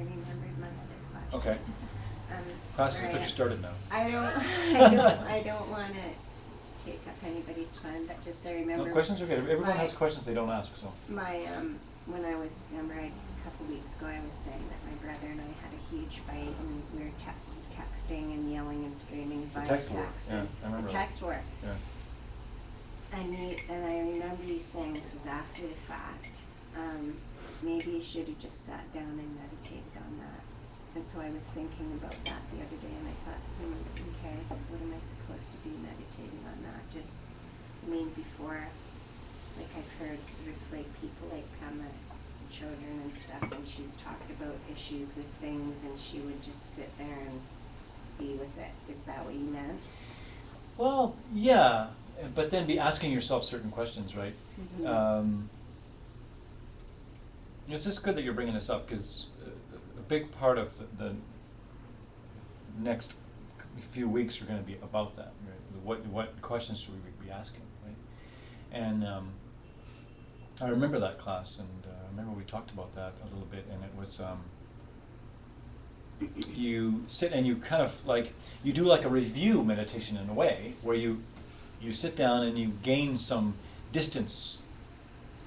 remembered my other question. Okay. Class is officially started now. I don't want to take up anybody's time, but just I remember. No, questions are good. Everyone has questions they don't ask, so. My when I was a couple weeks ago, I was saying that my brother and I had a huge fight, and we were texting and yelling and screaming by text. Yeah, I remember the text war. Yeah. And I remember you saying this was after the fact. Maybe you should have just sat down and meditated on that. And so I was thinking about that the other day, and I thought, okay, what am I supposed to do meditating on that? Just, before, like I've heard sort of like people like Pamela children and stuff, and she's talked about issues with things, and she would just sit there and be with it. Is that what you meant? Well, yeah, but then be asking yourself certain questions, right? Mm-hmm. It's just good that you're bringing this up, because a big part of the next few weeks are going to be about that. Right? What questions should we be asking, right? And I remember that class, and I remember we talked about that a little bit, and it was you sit and you kind of like, you do like a review meditation in a way, where you sit down and you gain some distance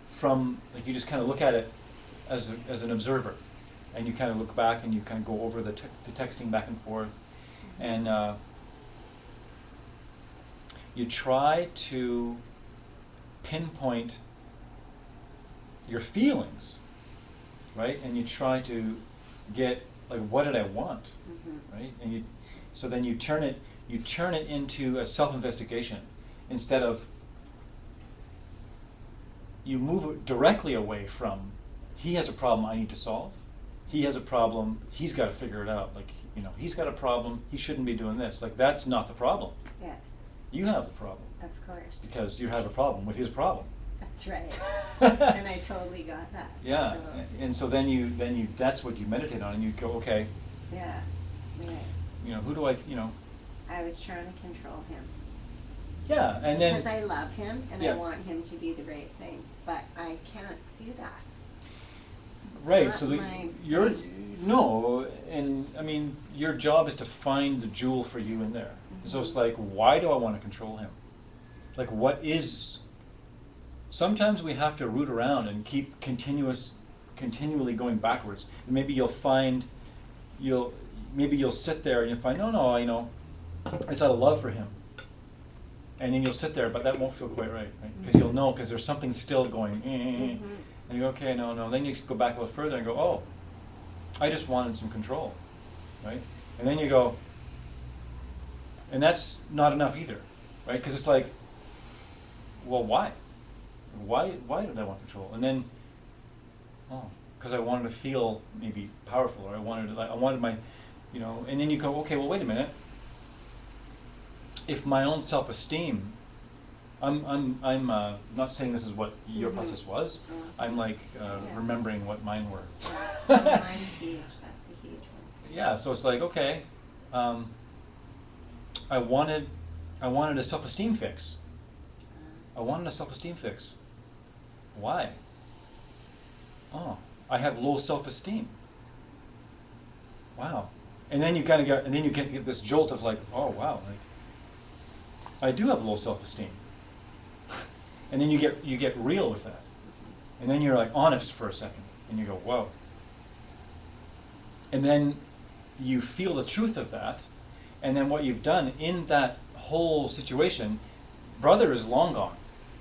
from, like you just kind of look at it as an observer, and you kind of look back and you kind of go over the texting back and forth, and you try to pinpoint your feelings, right? And you try to get, like, what did I want, right? And so then you turn it into a self-investigation, instead of, you move it directly away from, he has a problem I need to solve. He has a problem, he's got to figure it out. Like, he's got a problem, he shouldn't be doing this. Like, that's not the problem. Yeah. You have the problem. Of course. Because you have a problem with his problem. That's right. And I totally got that. Yeah. So. And so then you that's what you meditate on, and you go, okay. Yeah. Right. Who do I, I was trying to control him. Yeah, and then. Because I love him, and yeah. I want him to do the right thing, but I can't do that. Right, so your job is to find the jewel for you in there. Mm-hmm. So it's like, why do I want to control him? Like, what is? Sometimes we have to root around and keep continually going backwards. And maybe you'll sit there and you'll find, no, it's out of love for him. And then you'll sit there, but that won't feel quite right? Because you'll know, because there's something still going. Mm-hmm. And you go, okay, no. Then you go back a little further and go, oh, I just wanted some control, right? And then you go, and that's not enough either, right? Because it's like, well, why? Why did I want control? And then, because I wanted to feel maybe powerful, or I wanted my, and then you go, okay, well, wait a minute. If my own self-esteem, I'm not saying this is what your process was. I'm like remembering what mine were. Yeah. Mine's huge. That's a huge one. Yeah. So it's like, okay, I wanted a self-esteem fix. I wanted a self-esteem fix. Why? Oh, I have low self-esteem. Wow. And then you kind of get this jolt of like, oh wow, like I do have low self-esteem. And then you get real with that. And then you're like honest for a second. And you go, whoa. And then you feel the truth of that. And then what you've done in that whole situation, brother is long gone.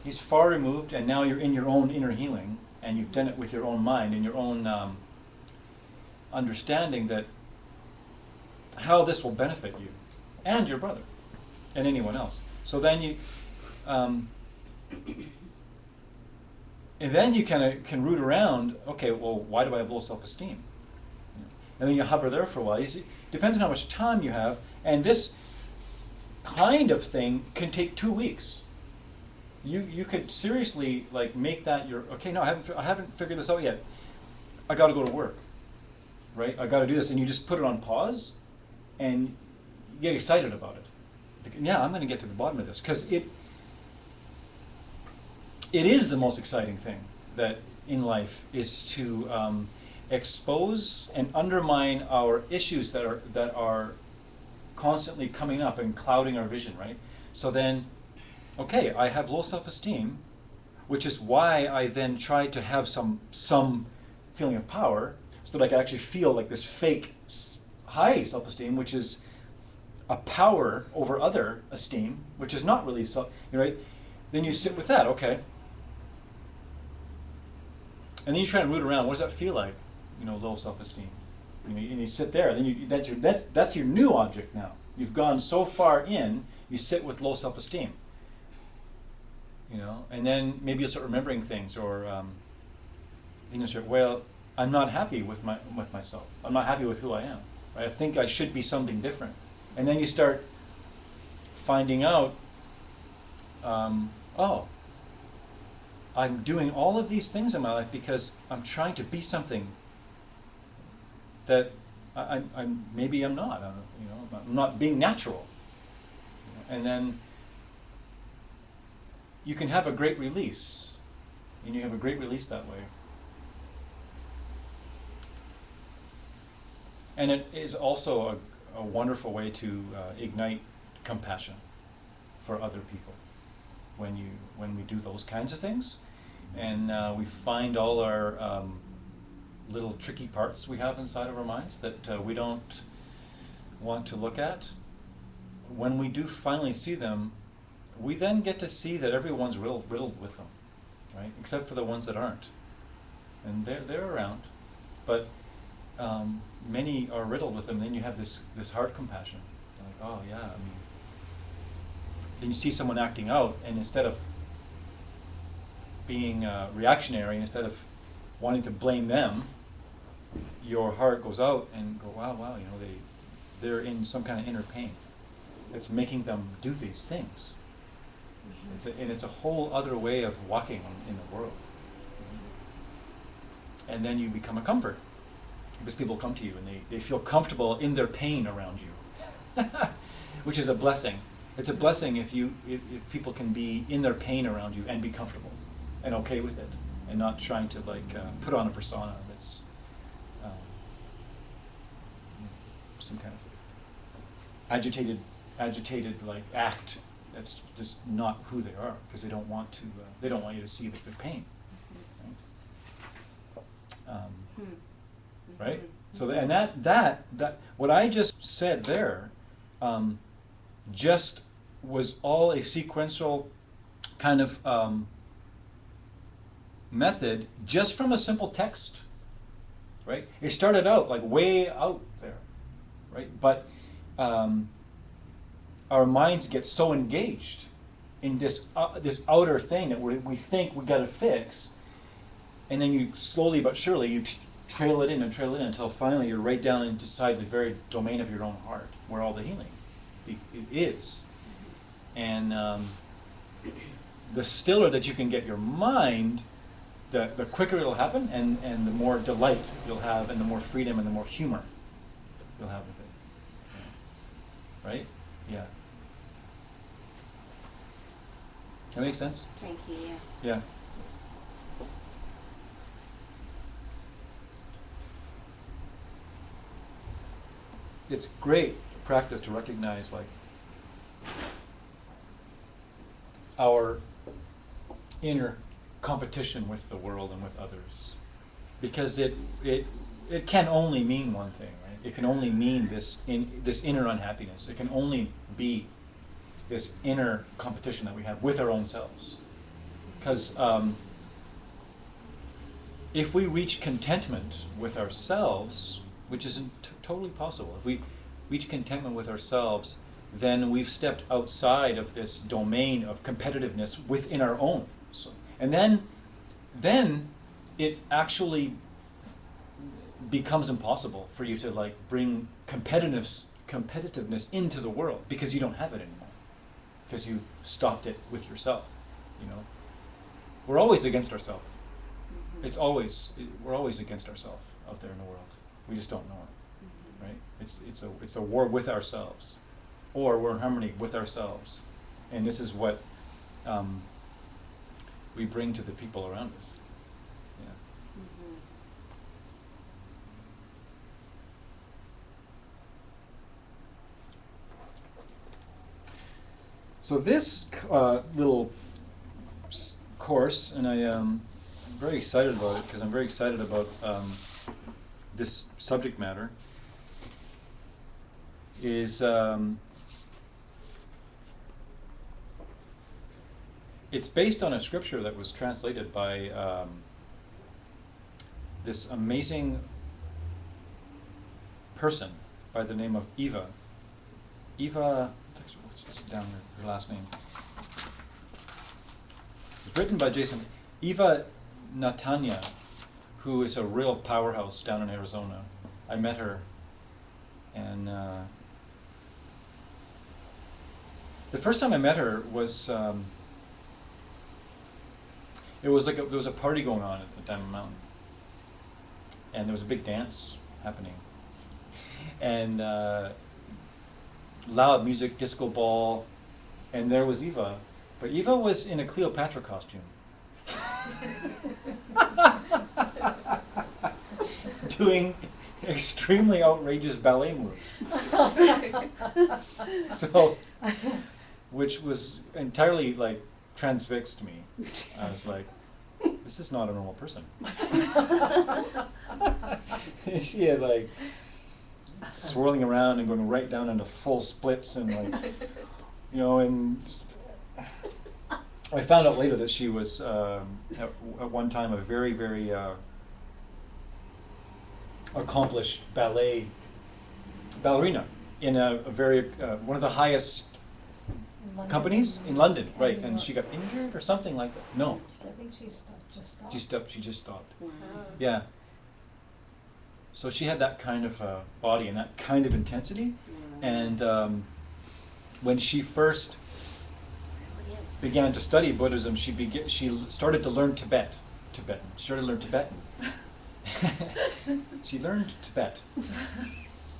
He's far removed, and now you're in your own inner healing, and you've done it with your own mind and your own understanding that how this will benefit you and your brother and anyone else. So then you and then you kind of can root around, okay, well, why do I have low self-esteem? And then you hover there for a while. You see, depends on how much time you have, and this kind of thing can take 2 weeks. You could seriously like make that your, okay, no, I haven't figured this out yet. I got to go to work, right? I got to do this, and you just put it on pause, and you get excited about it. Yeah, I'm going to get to the bottom of this, because it is the most exciting thing that in life is to expose and undermine our issues that are constantly coming up and clouding our vision, right? So then, okay, I have low self-esteem, which is why I then try to have some feeling of power, so that I can actually feel like this fake high self-esteem, which is a power over other esteem, which is not really right? Then you sit with that, okay, and then you try and root around. What does that feel like? Low self-esteem. And you sit there. Then that's your new object now. You've gone so far in. You sit with low self-esteem. And then maybe you'll start remembering things, or then you'll start. Well, I'm not happy with myself. I'm not happy with who I am. Right? I think I should be something different. And then you start finding out. Oh, I'm doing all of these things in my life because I'm trying to be something that I'm maybe I'm not. I'm not being natural. And then you can have a great release, and you have a great release that way. And it is also a wonderful way to ignite compassion for other people when we do those kinds of things, and we find all our little tricky parts we have inside of our minds that we don't want to look at. When we do finally see them, we then get to see that everyone's riddled with them, right? Except for the ones that aren't, and they're around, but many are riddled with them. Then you have this heart compassion, like, oh yeah, then you see someone acting out, and instead of being reactionary, instead of wanting to blame them, your heart goes out and go, wow, they're in some kind of inner pain that's making them do these things. It's a whole other way of walking in the world. And then you become a comfort, because people come to you and they feel comfortable in their pain around you, which is a blessing. It's a blessing if people can be in their pain around you and be comfortable and okay with it, and not trying to put on a persona that's some kind of agitated act that's just not who they are, because they don't want you to see their pain, right? So and that what I just said there just was all a sequential kind of method, just from a simple text, right? It started out like way out there, right? But our minds get so engaged in this outer thing that we think we got to fix, and then you slowly but surely you trail it in until finally you're right down inside the very domain of your own heart, where all the healing it is. And the stiller that you can get your mind, the quicker it'll happen, and the more delight you'll have, and the more freedom and the more humor you'll have with it. Right? Yeah. That makes sense? Thank you, yes. Yeah. It's great practice to recognize our inner competition with the world and with others, because it can only mean one thing, right? It can only mean this inner unhappiness. It can only be this inner competition that we have with our own selves. Because if we reach contentment with ourselves, which isn't totally possible, if we reach contentment with ourselves, then we've stepped outside of this domain of competitiveness within our own. So, and then it actually becomes impossible for you to bring competitiveness into the world, because you don't have it anymore, because you've stopped it with yourself. We're always against ourselves. We're always against ourselves out there in the world. We just don't know it, right? It's a war with ourselves, or we're in harmony with ourselves, and this is what we bring to the people around us. Yeah. So this little course, and I am very excited about it because I'm very excited about this subject matter, is it's based on a scripture that was translated by this amazing person by the name of Eva. Eva, what's down her last name? It's written by Jason. Eva Natanya, who is a real powerhouse down in Arizona. I met her, and the first time I met her was it was like there was a party going on at the Diamond Mountain, and there was a big dance happening, and loud music, disco ball, and there was Eva, but Eva was in a Cleopatra costume. Doing extremely outrageous ballet moves. So, which was entirely like transfixed me. I was like, this is not a normal person. She had like swirling around and going right down into full splits and like, you know, and just, I found out later that she was at one time a very, very accomplished ballerina in a very one of the highest companies in London, right? And she got injured or something like that. No, I think she just stopped. She just stopped. Wow. Yeah. So she had that kind of body and that kind of intensity, and when she first began to study Buddhism, she started to learn Tibetan. She started to learn Tibetan. She learned Tibet.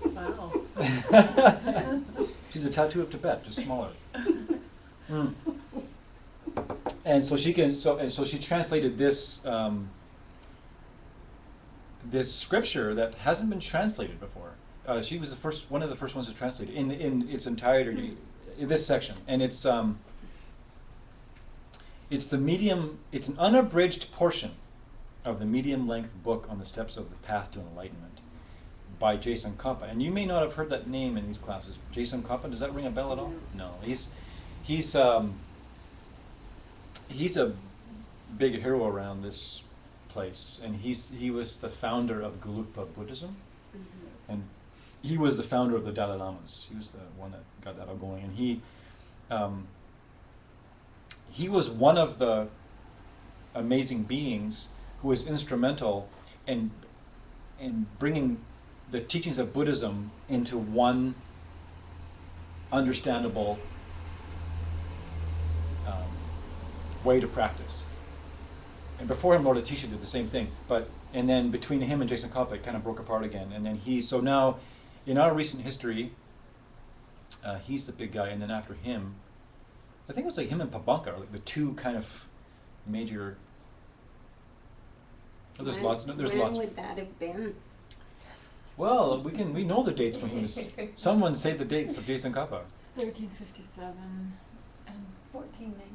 Wow. She's a tattoo of Tibet, just smaller. Mm. And so she she translated this this scripture that hasn't been translated before. She was one of the first ones to translate it in its entirety. This section, and it's an unabridged portion of the medium-length book on the steps of the path to enlightenment by Jason Kappa. And you may not have heard that name in these classes. Jason Kappa, does that ring a bell at all? No. He's a big hero around this place, and he was the founder of Gelugpa Buddhism, and he was the founder of the Dalai Lamas. He was the one that got that all going, and he was one of the amazing beings who was instrumental in bringing the teachings of Buddhism into one understandable way to practice. And before him, Lord Atisha did the same thing, and then between him and Jason Kappa, it kind of broke apart again. And then so now, in our recent history, he's the big guy, and then after him, I think it was like him and Pabanka are like the two kind of major. Oh, there's lots. No, there's when lots. would that have been? Well, we know the dates when he was. Someone say the dates of Jason Kappa. 1357 and 1419.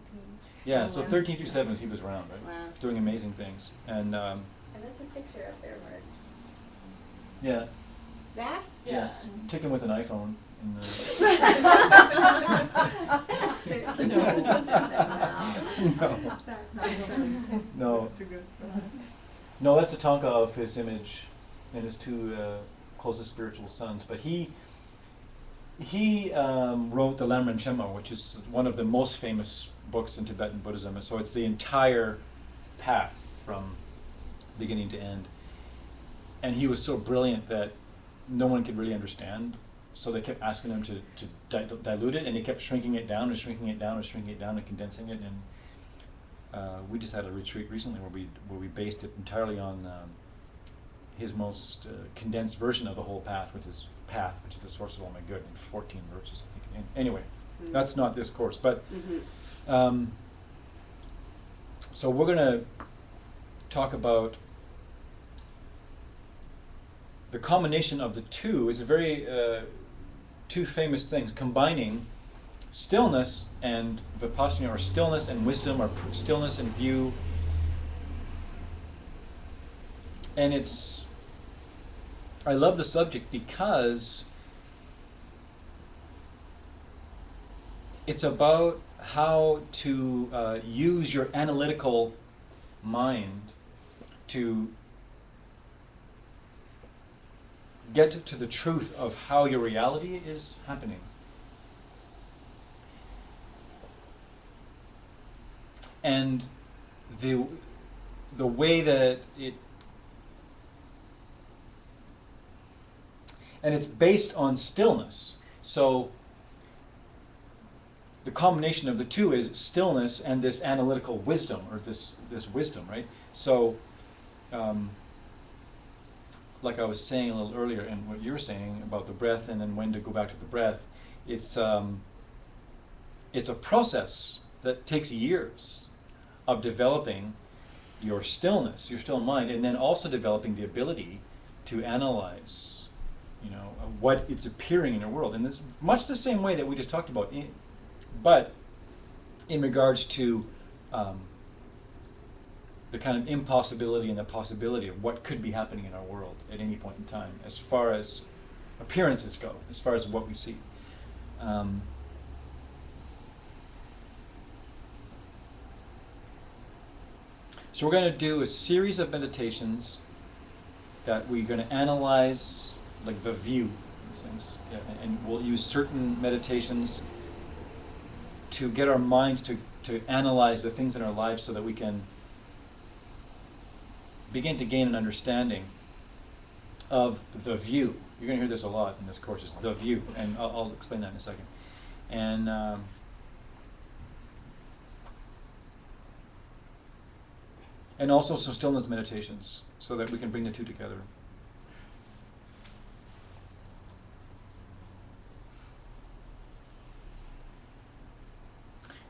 Yeah, Oh, so wow. 1357 he was around, right? Wow. Doing amazing things, and And this is picture up there, Mark. yeah, That? yeah, taken with an iPhone. In the no. That's not good. No. That's too good for that. No, that's a Tonka of his image and his two closest spiritual sons. But he wrote the Lamrim Chenmo, which is one of the most famous books in Tibetan Buddhism. And so it's the entire path from beginning to end. And he was so brilliant that no one could really understand. So they kept asking him to dilute it, and he kept shrinking it down and shrinking it down and shrinking it down and condensing it. And we just had a retreat recently where we based it entirely on his most condensed version of the whole path, with his path, which is the source of all my good, in 14 verses, I think. Anyway, that's not this course, but so we're going to talk about the combination of the two is a very two famous things, combining stillness and Vipassana, or stillness and wisdom, or stillness and view. And I love the subject because it's about how to use your analytical mind to get to the truth of how your reality is happening. And the way that it's based on stillness. So the combination of the two is stillness and this analytical wisdom, or this wisdom, right? So, like I was saying a little earlier, and what you were saying about the breath, and then when to go back to the breath, it's a process that takes years of developing your stillness, your still mind, and then also developing the ability to analyze, what it's appearing in your world. And it's much the same way that we just talked about, but in regards to the kind of impossibility and the possibility of what could be happening in our world at any point in time, as far as appearances go, as far as what we see. So we're going to do a series of meditations that we're going to analyze, like the view, in a sense, and we'll use certain meditations to get our minds to analyze the things in our lives so that we can begin to gain an understanding of the view. You're going to hear this a lot in this course, is the view, and I'll explain that in a second. And also some stillness meditations so that we can bring the two together.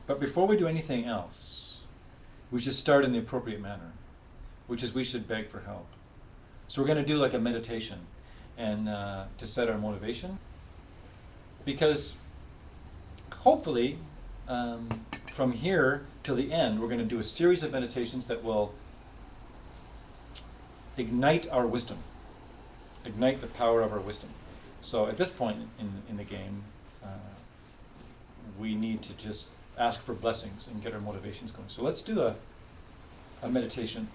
But before we do anything else, we should start in the appropriate manner, which is we should beg for help. So we're going to do like a meditation, and to set our motivation, because hopefully from here till the end, we're going to do a series of meditations that will ignite our wisdom, ignite the power of our wisdom. So at this point in the game, we need to just ask for blessings and get our motivations going. So let's do a meditation.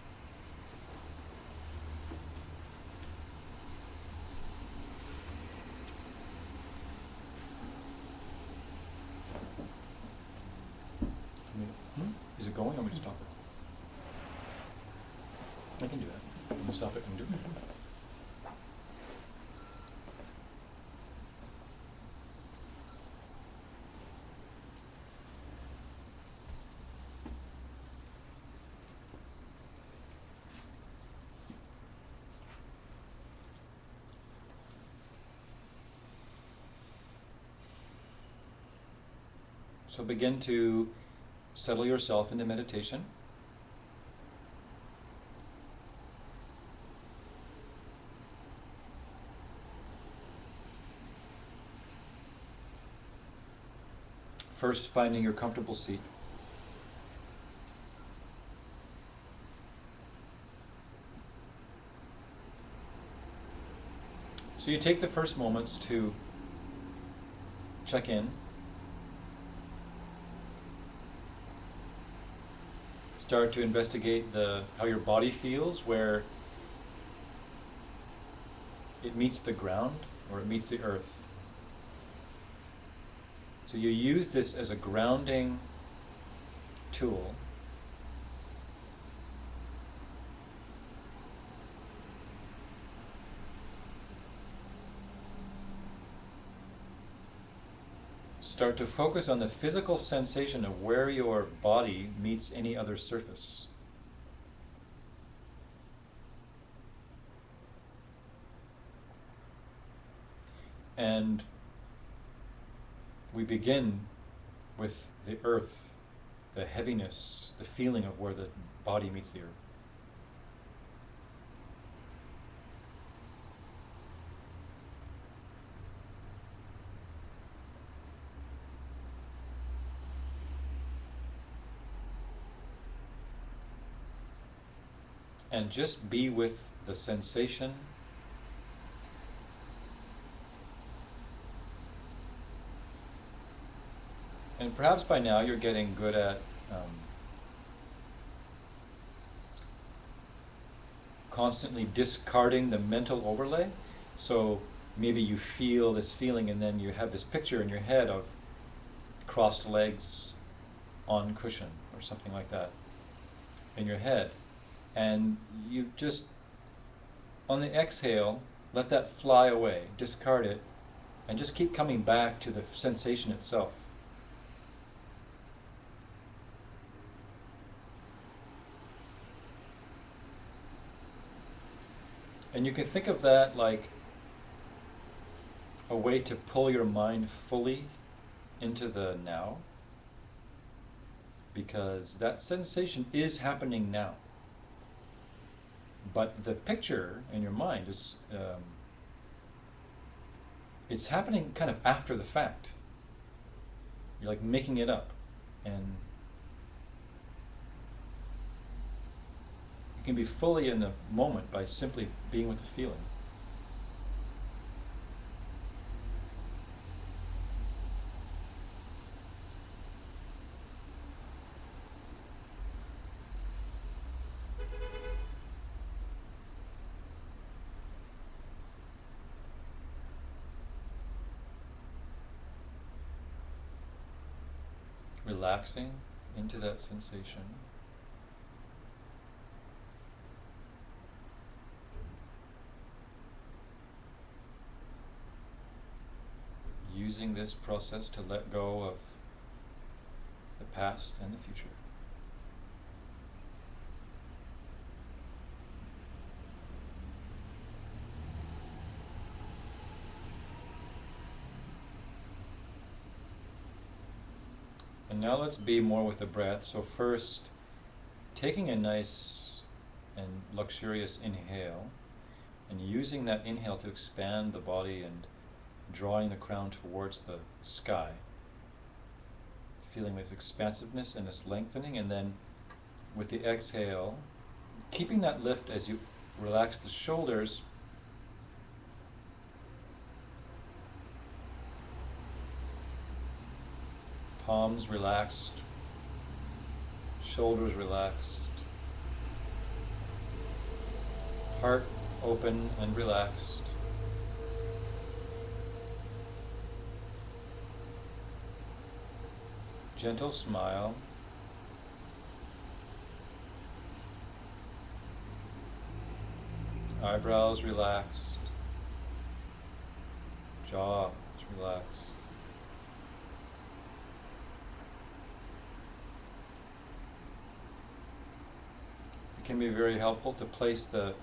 Is it going? Or want me to stop it? I can do that. I'm going to stop it and do it. So begin to settle yourself into meditation. First, finding your comfortable seat. So you take the first moments to check in. Start to investigate how your body feels, where it meets the ground or it meets the earth. So you use this as a grounding tool. Start to focus on the physical sensation of where your body meets any other surface. And we begin with the earth, the heaviness, the feeling of where the body meets the earth. and just be with the sensation. And perhaps by now you're getting good at constantly discarding the mental overlay. So maybe you feel this feeling and then you have this picture in your head of crossed legs on cushion or something like that in your head. And you just, on the exhale, let that fly away, discard it, and just keep coming back to the sensation itself. And you can think of that like a way to pull your mind fully into the now, because that sensation is happening now. But the picture in your mind is, it's happening kind of after the fact. You're like making it up. And you can be fully in the moment by simply being with the feeling. Relaxing into that sensation. Using this process to let go of the past and the future. And now let's be more with the breath. So first, taking a nice and luxurious inhale, and using that inhale to expand the body and drawing the crown towards the sky. Feeling this expansiveness and this lengthening, and then with the exhale, keeping that lift as you relax the shoulders. Palms relaxed, shoulders relaxed, heart open and relaxed. Gentle smile. Eyebrows relaxed. Jaw is relaxed. It can be very helpful to place the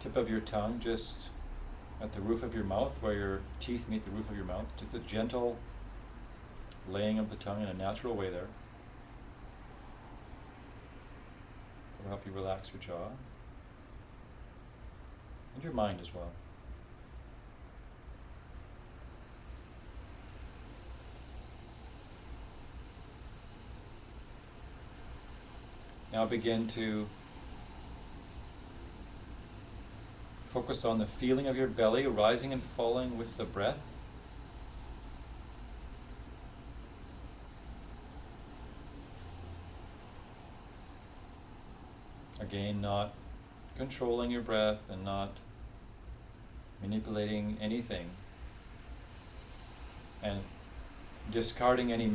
tip of your tongue just at the roof of your mouth, where your teeth meet the roof of your mouth. Just a gentle laying of the tongue in a natural way there. It'll help you relax your jaw and your mind as well. Now begin to focus on the feeling of your belly rising and falling with the breath. Again, not controlling your breath and not manipulating anything, and discarding any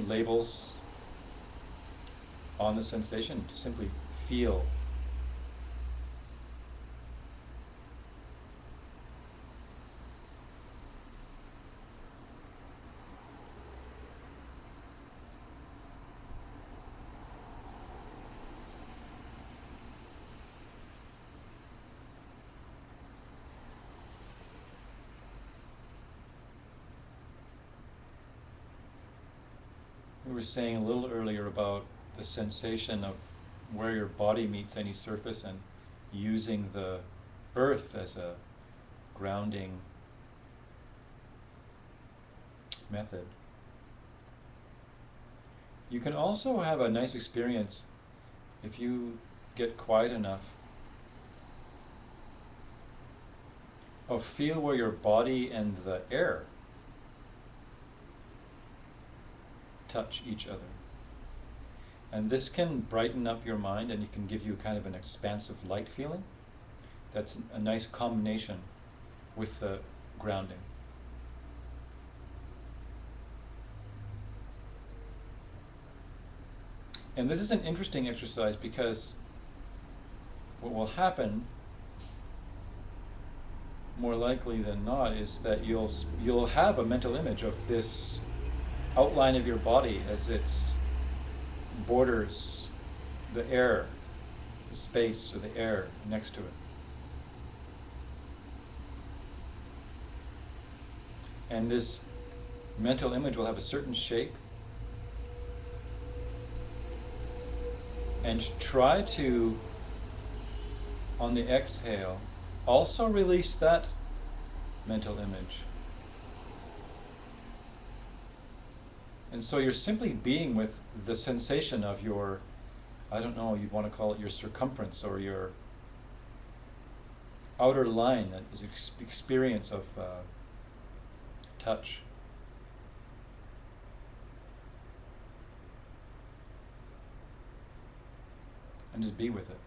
labels on the sensation. To simply feel. We were saying a little earlier about the sensation of where your body meets any surface, and using the earth as a grounding method. You can also have a nice experience if you get quiet enough, feel where your body and the air touch each other. And this can brighten up your mind, and it can give you kind of an expansive light feeling. That's a nice combination with the grounding. And this is an interesting exercise because what will happen, more likely than not, is that you'll have a mental image of this outline of your body as its borders the air, the space or the air next to it. And this mental image will have a certain shape. And try to, on the exhale, also release that mental image. And so you're simply being with the sensation of your, I don't know, you'd want to call it your circumference or your outer line, that is experience of touch. And just be with it.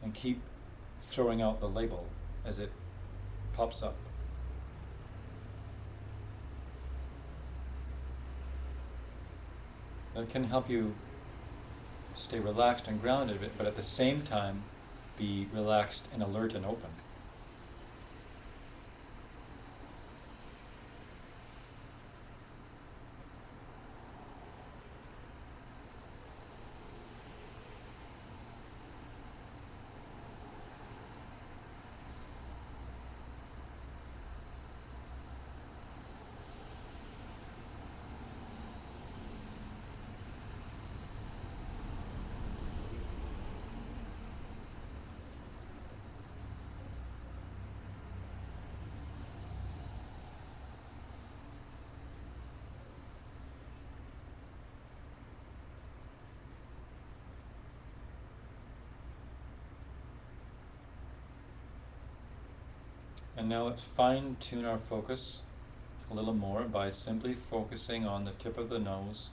And keep throwing out the label as it pops up. That can help you stay relaxed and grounded, but at the same time be relaxed and alert and open. And now let's fine-tune our focus a little more by simply focusing on the tip of the nose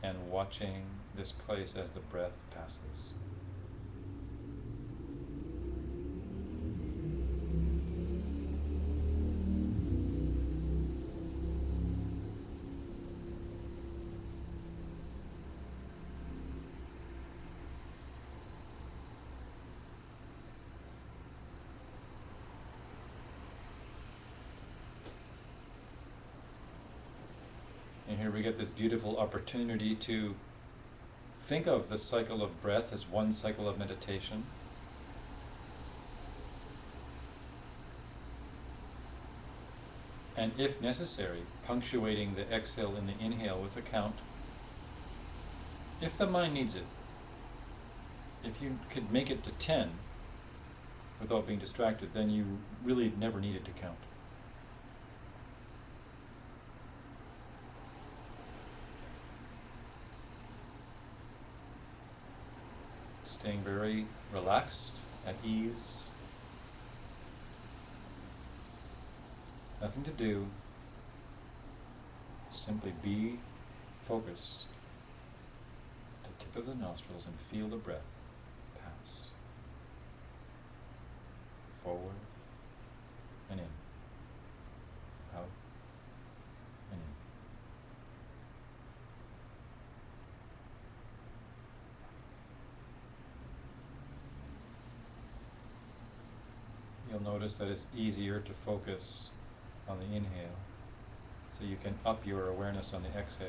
and watching this place as the breath passes. And here we get this beautiful opportunity to think of the cycle of breath as one cycle of meditation. And if necessary, punctuating the exhale and the inhale with a count, if the mind needs it. If you could make it to 10 without being distracted, then you really never needed to count. Staying very relaxed, at ease. Nothing to do. Simply be focused at the tip of the nostrils and feel the breath pass. Forward and in. Out and in. You'll notice that it's easier to focus on the inhale, so you can up your awareness on the exhale.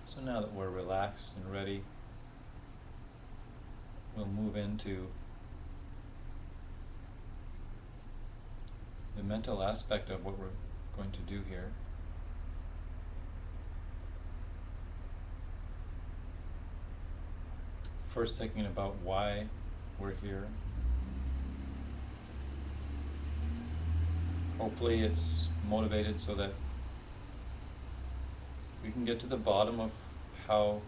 So now that we're relaxed and ready, we'll move into the mental aspect of what we're going to do here. First, thinking about why we're here. Hopefully it's motivated so that we can get to the bottom of how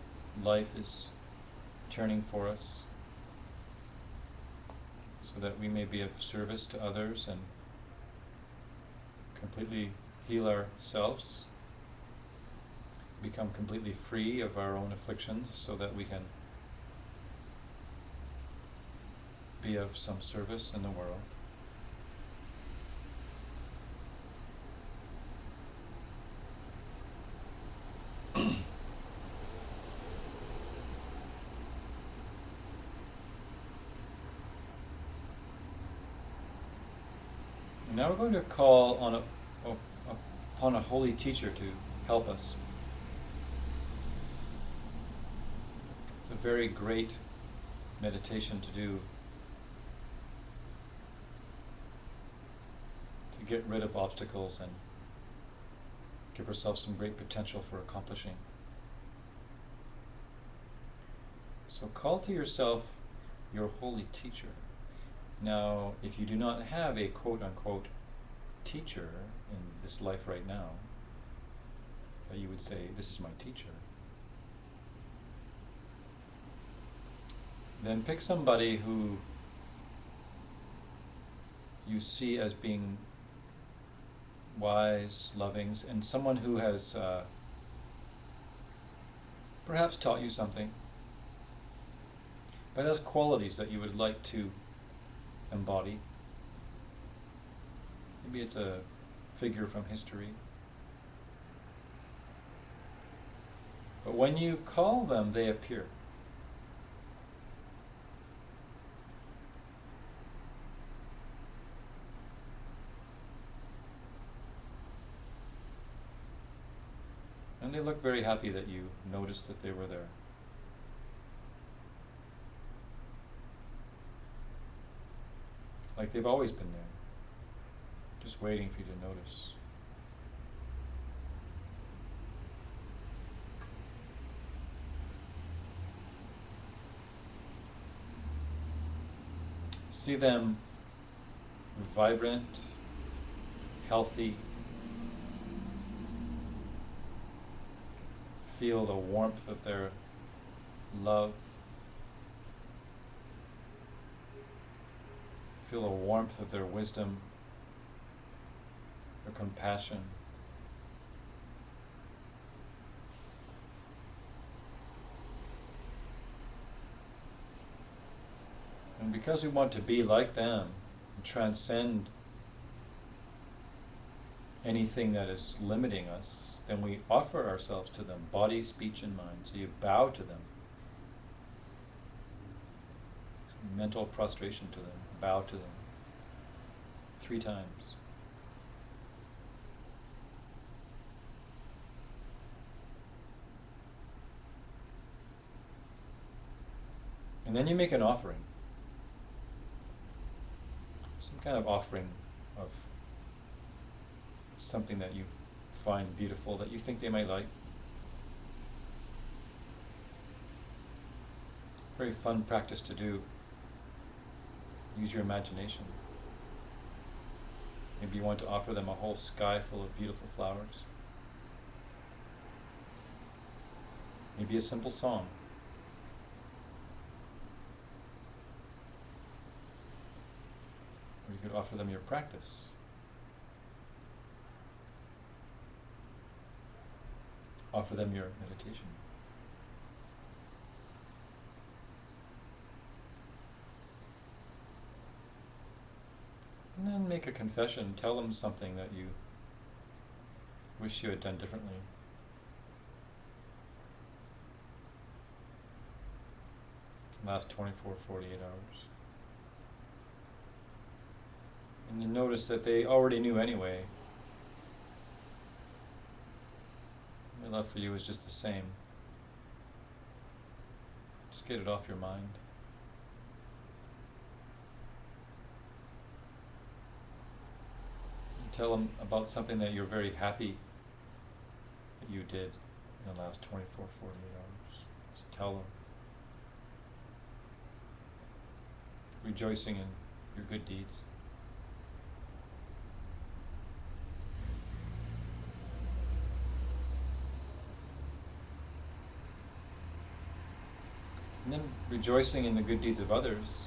life is turning for us, so that we may be of service to others and completely heal ourselves, become completely free of our own afflictions, so that we can be of some service in the world. Now we're going to call on upon a holy teacher to help us. It's a very great meditation to do, to get rid of obstacles and give ourselves some great potential for accomplishing. So call to yourself your holy teacher. Now, if you do not have a quote-unquote teacher in this life right now, that you would say, this is my teacher, then pick somebody who you see as being wise, loving, and someone who has perhaps taught you something, but has qualities that you would like to embody. Maybe it's a figure from history. But when you call them, they appear. And they look very happy that you noticed that they were there. Like they've always been there, just waiting for you to notice. See them vibrant, healthy. Feel the warmth of their love. Feel the warmth of their wisdom, their compassion. And because we want to be like them, and transcend anything that is limiting us, then we offer ourselves to them, body, speech, and mind. So you bow to them. Mental prostration to them, bow to them 3 times. And then you make an offering. Some kind of offering of something that you find beautiful, that you think they might like. Very fun practice to do. Use your imagination. Maybe you want to offer them a whole sky full of beautiful flowers. Maybe a simple song. Or you could offer them your practice. Offer them your meditation. And then make a confession. Tell them something that you wish you had done differently. Last 24, 48 hours. And you notice that they already knew anyway. Their love for you is just the same. Just get it off your mind. Tell them about something that you're very happy that you did in the last 24, 48 hours. Just tell them. Rejoicing in your good deeds. And then rejoicing in the good deeds of others.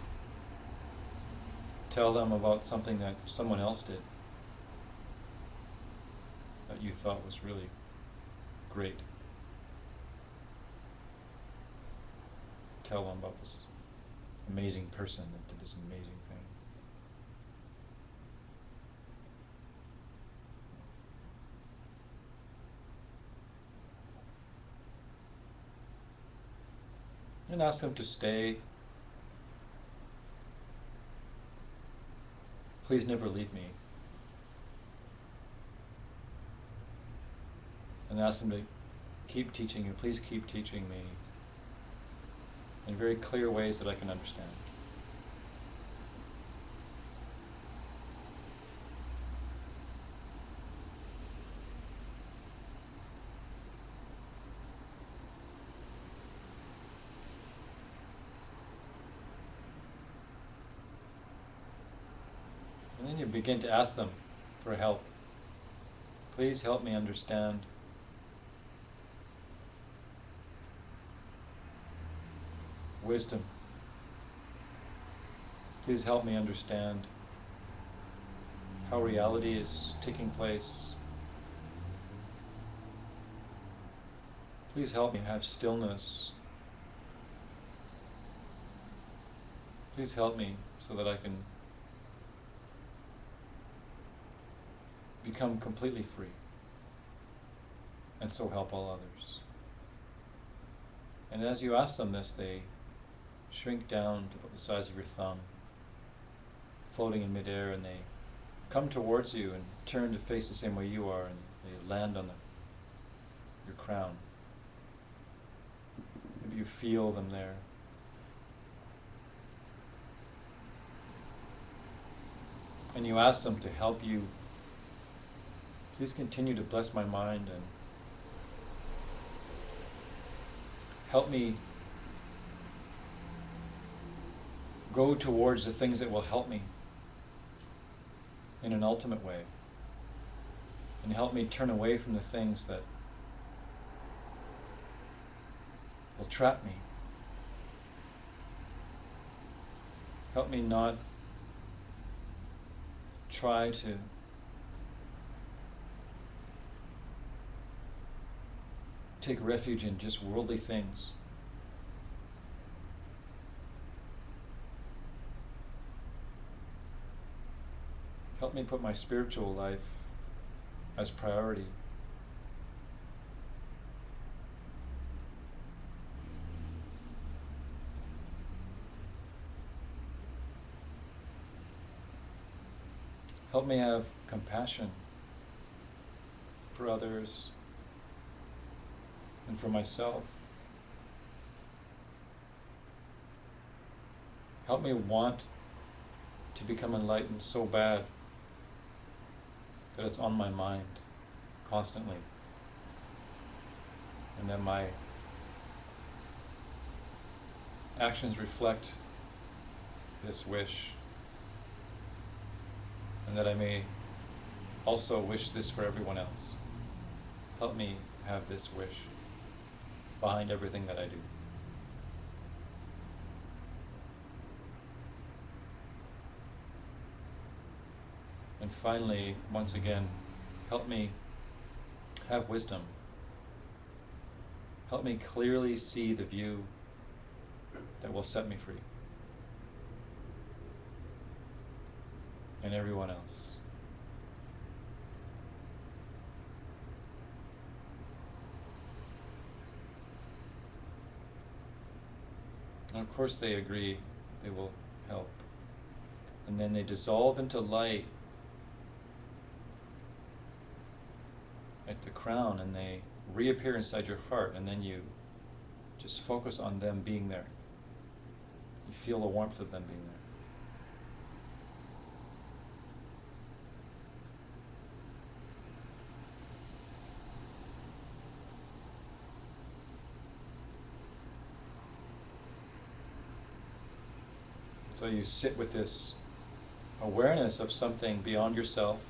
Tell them about something that someone else did that you thought was really great. Tell them about this amazing person that did this amazing thing. And ask them to stay. Please never leave me. And ask them to keep teaching you. Please keep teaching me in very clear ways that I can understand. And then you begin to ask them for help. Please help me understand wisdom. Please help me understand how reality is taking place. Please help me have stillness. Please help me so that I can become completely free and so help all others. And as you ask them this, they shrink down to about the size of your thumb, floating in midair, and they come towards you and turn to face the same way you are, and they land on your crown. Maybe you feel them there. And you ask them to help you. Please continue to bless my mind and help me go towards the things that will help me in an ultimate way, and help me turn away from the things that will trap me. Help me not try to take refuge in just worldly things. Help me put my spiritual life as priority. Help me have compassion for others and for myself. Help me want to become enlightened so bad that it's on my mind constantly, and that my actions reflect this wish, and that I may also wish this for everyone else. Help me have this wish behind everything that I do. And finally, once again, help me have wisdom. Help me clearly see the view that will set me free. And everyone else. And of course they agree, they will help. And then they dissolve into light at the crown, and they reappear inside your heart, and then you just focus on them being there. You feel the warmth of them being there. So you sit with this awareness of something beyond yourself.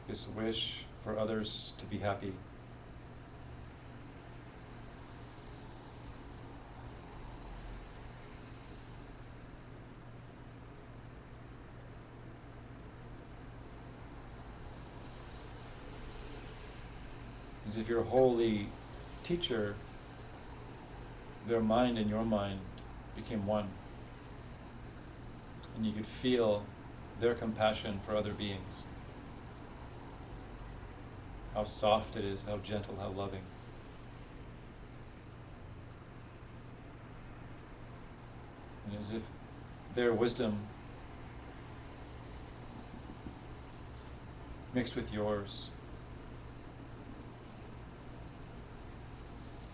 This wish for others to be happy. As if your holy teacher, their mind and your mind became one. And you could feel their compassion for other beings. How soft it is, how gentle, how loving. And as if their wisdom mixed with yours,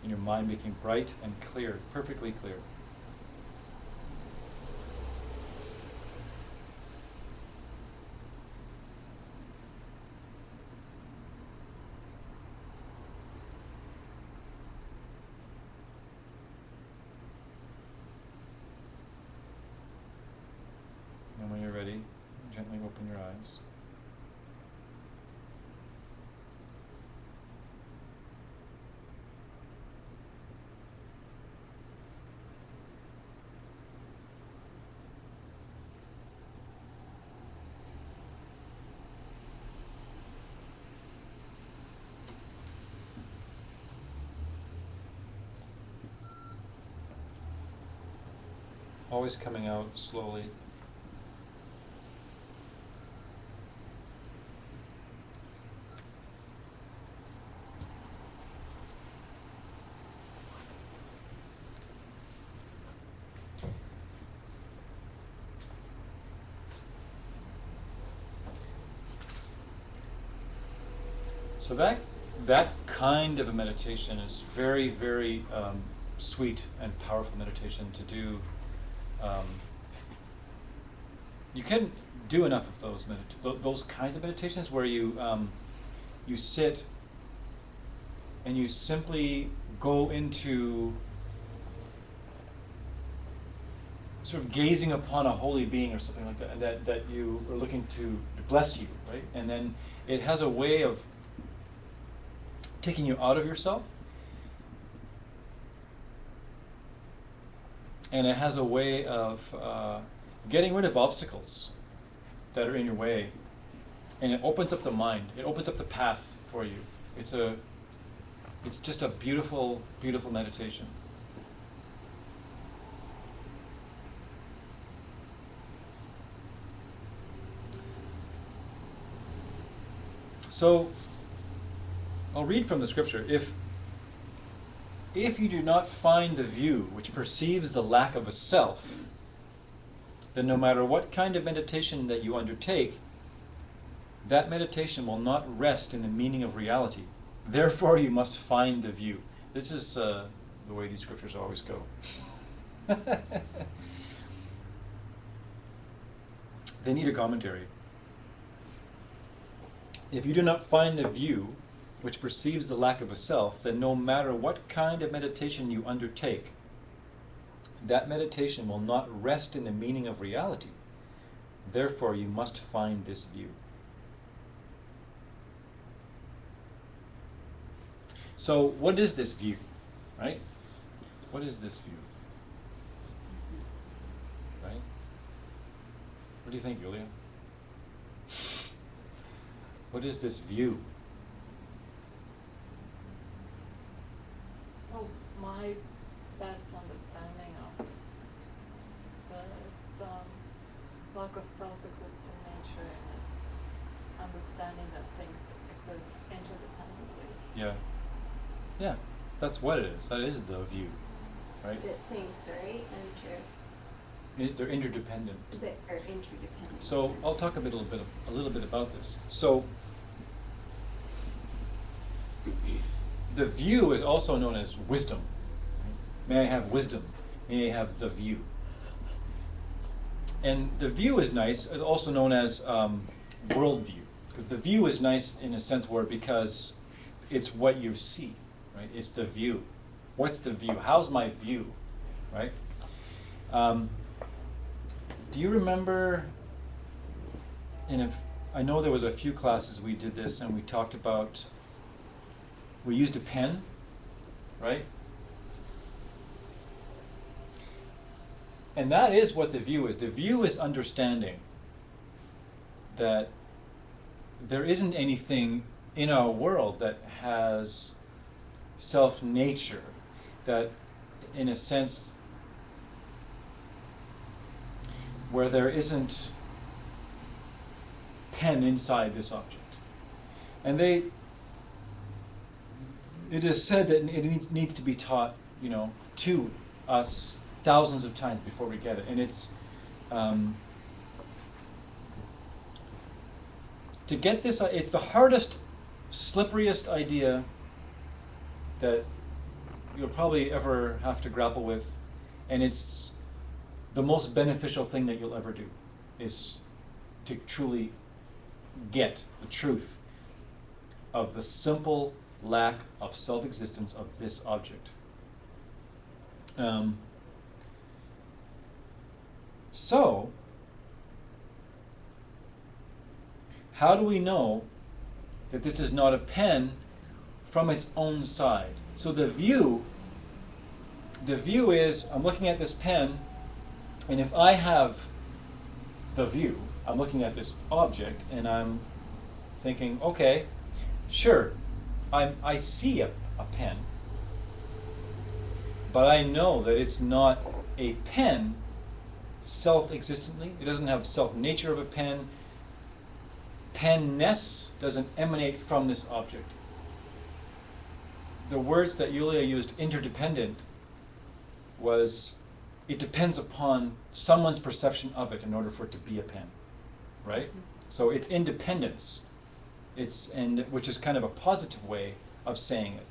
and your mind became bright and clear, perfectly clear. And when you're ready, gently open your eyes. Always coming out slowly. So that kind of a meditation is very, very sweet and powerful meditation to do. You can't do enough of those kinds of meditations where you sit and you simply go into sort of gazing upon a holy being or something like that, that you are looking to bless you, right? And then it has a way of taking you out of yourself, and it has a way of getting rid of obstacles that are in your way, and it opens up the mind. It opens up the path for you. It's just a beautiful, beautiful meditation. So I'll read from the scripture. If you do not find the view which perceives the lack of a self, then no matter what kind of meditation that you undertake, that meditation will not rest in the meaning of reality. Therefore, you must find the view. This is the way these scriptures always go. They need a commentary. If you do not find the view which perceives the lack of a self, then no matter what kind of meditation you undertake, that meditation will not rest in the meaning of reality. Therefore, you must find this view. So, what is this view, right? What is this view? Right? What do you think, Julia? What is this view? Well, my best understanding of its lack of self-existent nature, and its understanding that things exist interdependently. Yeah. Yeah, that's what it is. That is the view, right? That things, right? They're interdependent. That are interdependent. So I'll talk a little bit about this. So the view is also known as wisdom. May I have wisdom? May I have the view? And the view is nice. It's also known as worldview. Because the view is nice in a sense where because it's what you see, right? It's the view. What's the view? How's my view, right? Do you remember, I know there was a few classes we did this and we talked about, we used a pen, right? And that is what the view is. The view is understanding that there isn't anything in our world that has self-nature, that in a sense where there isn't pen inside this object. And it is said that it needs to be taught, to us thousands of times before we get it. And it's to get this, it's the hardest, slipperiest idea that you'll probably ever have to grapple with, and it's the most beneficial thing that you'll ever do, is to truly get the truth of the simple lack of self-existence of this object. So, how do we know that this is not a pen from its own side? So the view is, I'm looking at this pen, and if I have the view, I'm looking at this object, and I'm thinking, okay, sure, I see a pen, but I know that it's not a pen self-existently. It doesn't have self-nature of a pen. Penness doesn't emanate from this object. The words that Yulia used, interdependent, was it depends upon someone's perception of it in order for it to be a pen, right? So it's independence, which is kind of a positive way of saying it.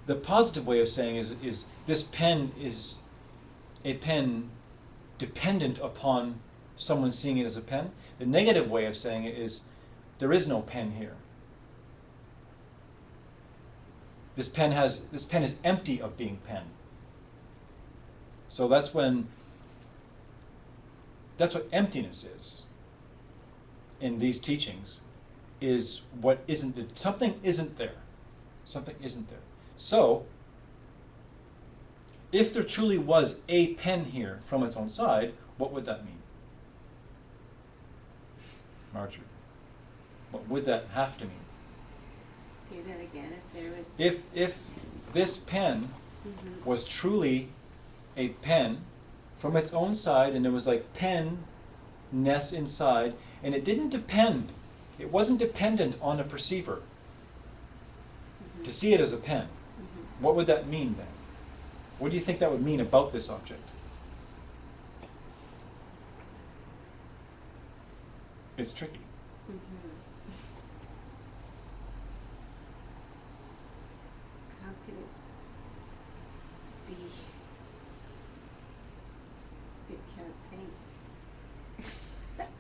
The positive way of saying is this pen is a pen dependent upon someone seeing it as a pen. The negative way of saying it is there is no pen here. This pen is empty of being pen. So that's what emptiness is in these teachings, is what isn't, something isn't there. Something isn't there. So, if there truly was a pen here from its own side, what would that mean? Marjorie, what would that have to mean? Say that again, if there was... If this pen was truly a pen from its own side, and there was like pen-ness inside, and it didn't depend, it wasn't dependent on a perceiver to see it as a pen, what would that mean then? What do you think that would mean about this object? It's tricky. How could it be? It can't think.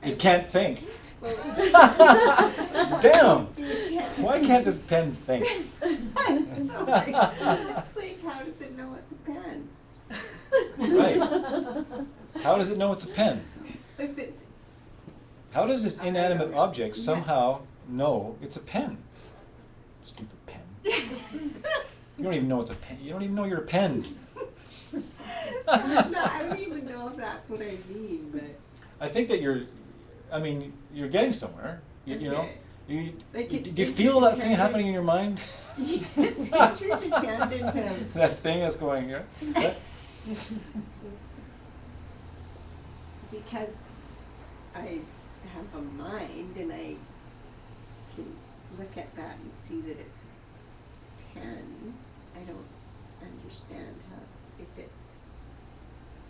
It can't think. Damn! Why can't this pen think? I'm sorry. It's like, how does it know it's a pen? Right. How does it know it's a pen? If it's... How does this inanimate object somehow know it's a pen? Stupid pen. You don't even know it's a pen. You don't even know you're a pen. No, I don't even know if that's what I mean, but... I think that you're getting somewhere. You know? Like Do it's you feel that thing interdependent. happening in your mind? It's interdependent of... That thing is going here. Because I have a mind and I can look at that and see that it's a pen. I don't understand how, if it's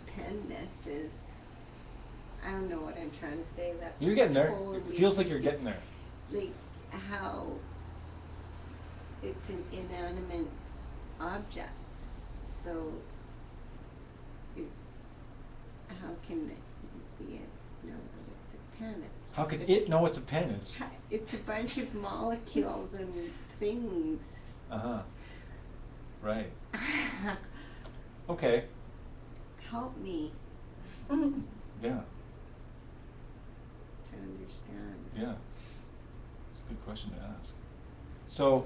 penness is, I don't know what I'm trying to say. That's You're getting there. totally It feels like you're getting there. like how it's an inanimate object, so how can it be know that it's a pen. It's How just could a, it know it's a pen? it's a bunch of molecules and things. Uh-huh. Right. Okay. Help me Yeah. to understand. Yeah. It's a good question to ask. So,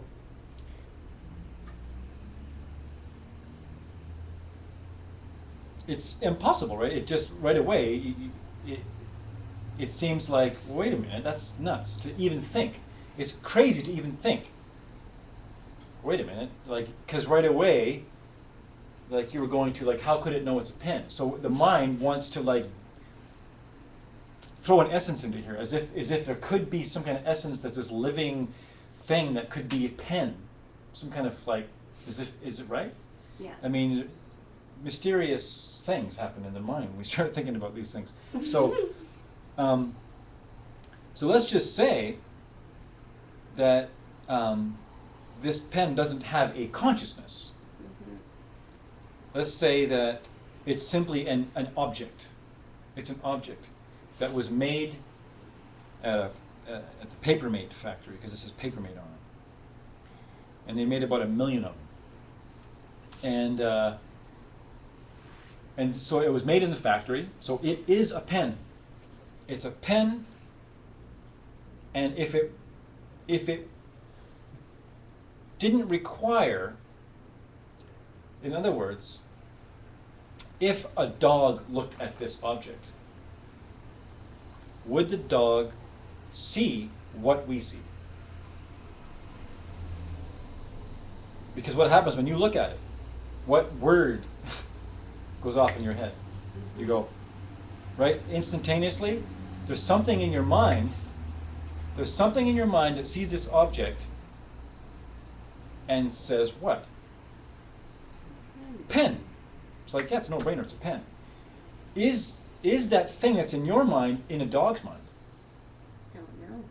it's impossible, right? It just right away, it seems like, wait a minute, that's nuts to even think. It's crazy to even think. Wait a minute, like, because right away, like you were going to, like, how could it know it's a pen? So the mind wants to, like, throw an essence into here, as if there could be some kind of essence that's this living thing that could be a pen, some kind of, like, is it right? Yeah. I mean, mysterious things happen in the mind when we start thinking about these things. So, so let's just say that this pen doesn't have a consciousness. Mhm. Let's say that it's simply an object. It's an object that was made at the Papermate factory, because this is Papermate on it. And they made about 1 million of them. And so it was made in the factory, so it is a pen. It's a pen, and if it didn't require, in other words, if a dog looked at this object, would the dog see what we see? Because what happens when you look at it? What word goes off in your head? You go, right? Instantaneously, there's something in your mind that sees this object and says, what? Pen. It's like, yeah, it's a no-brainer, it's a pen. Is that thing that's in your mind in a dog's mind? Don't know.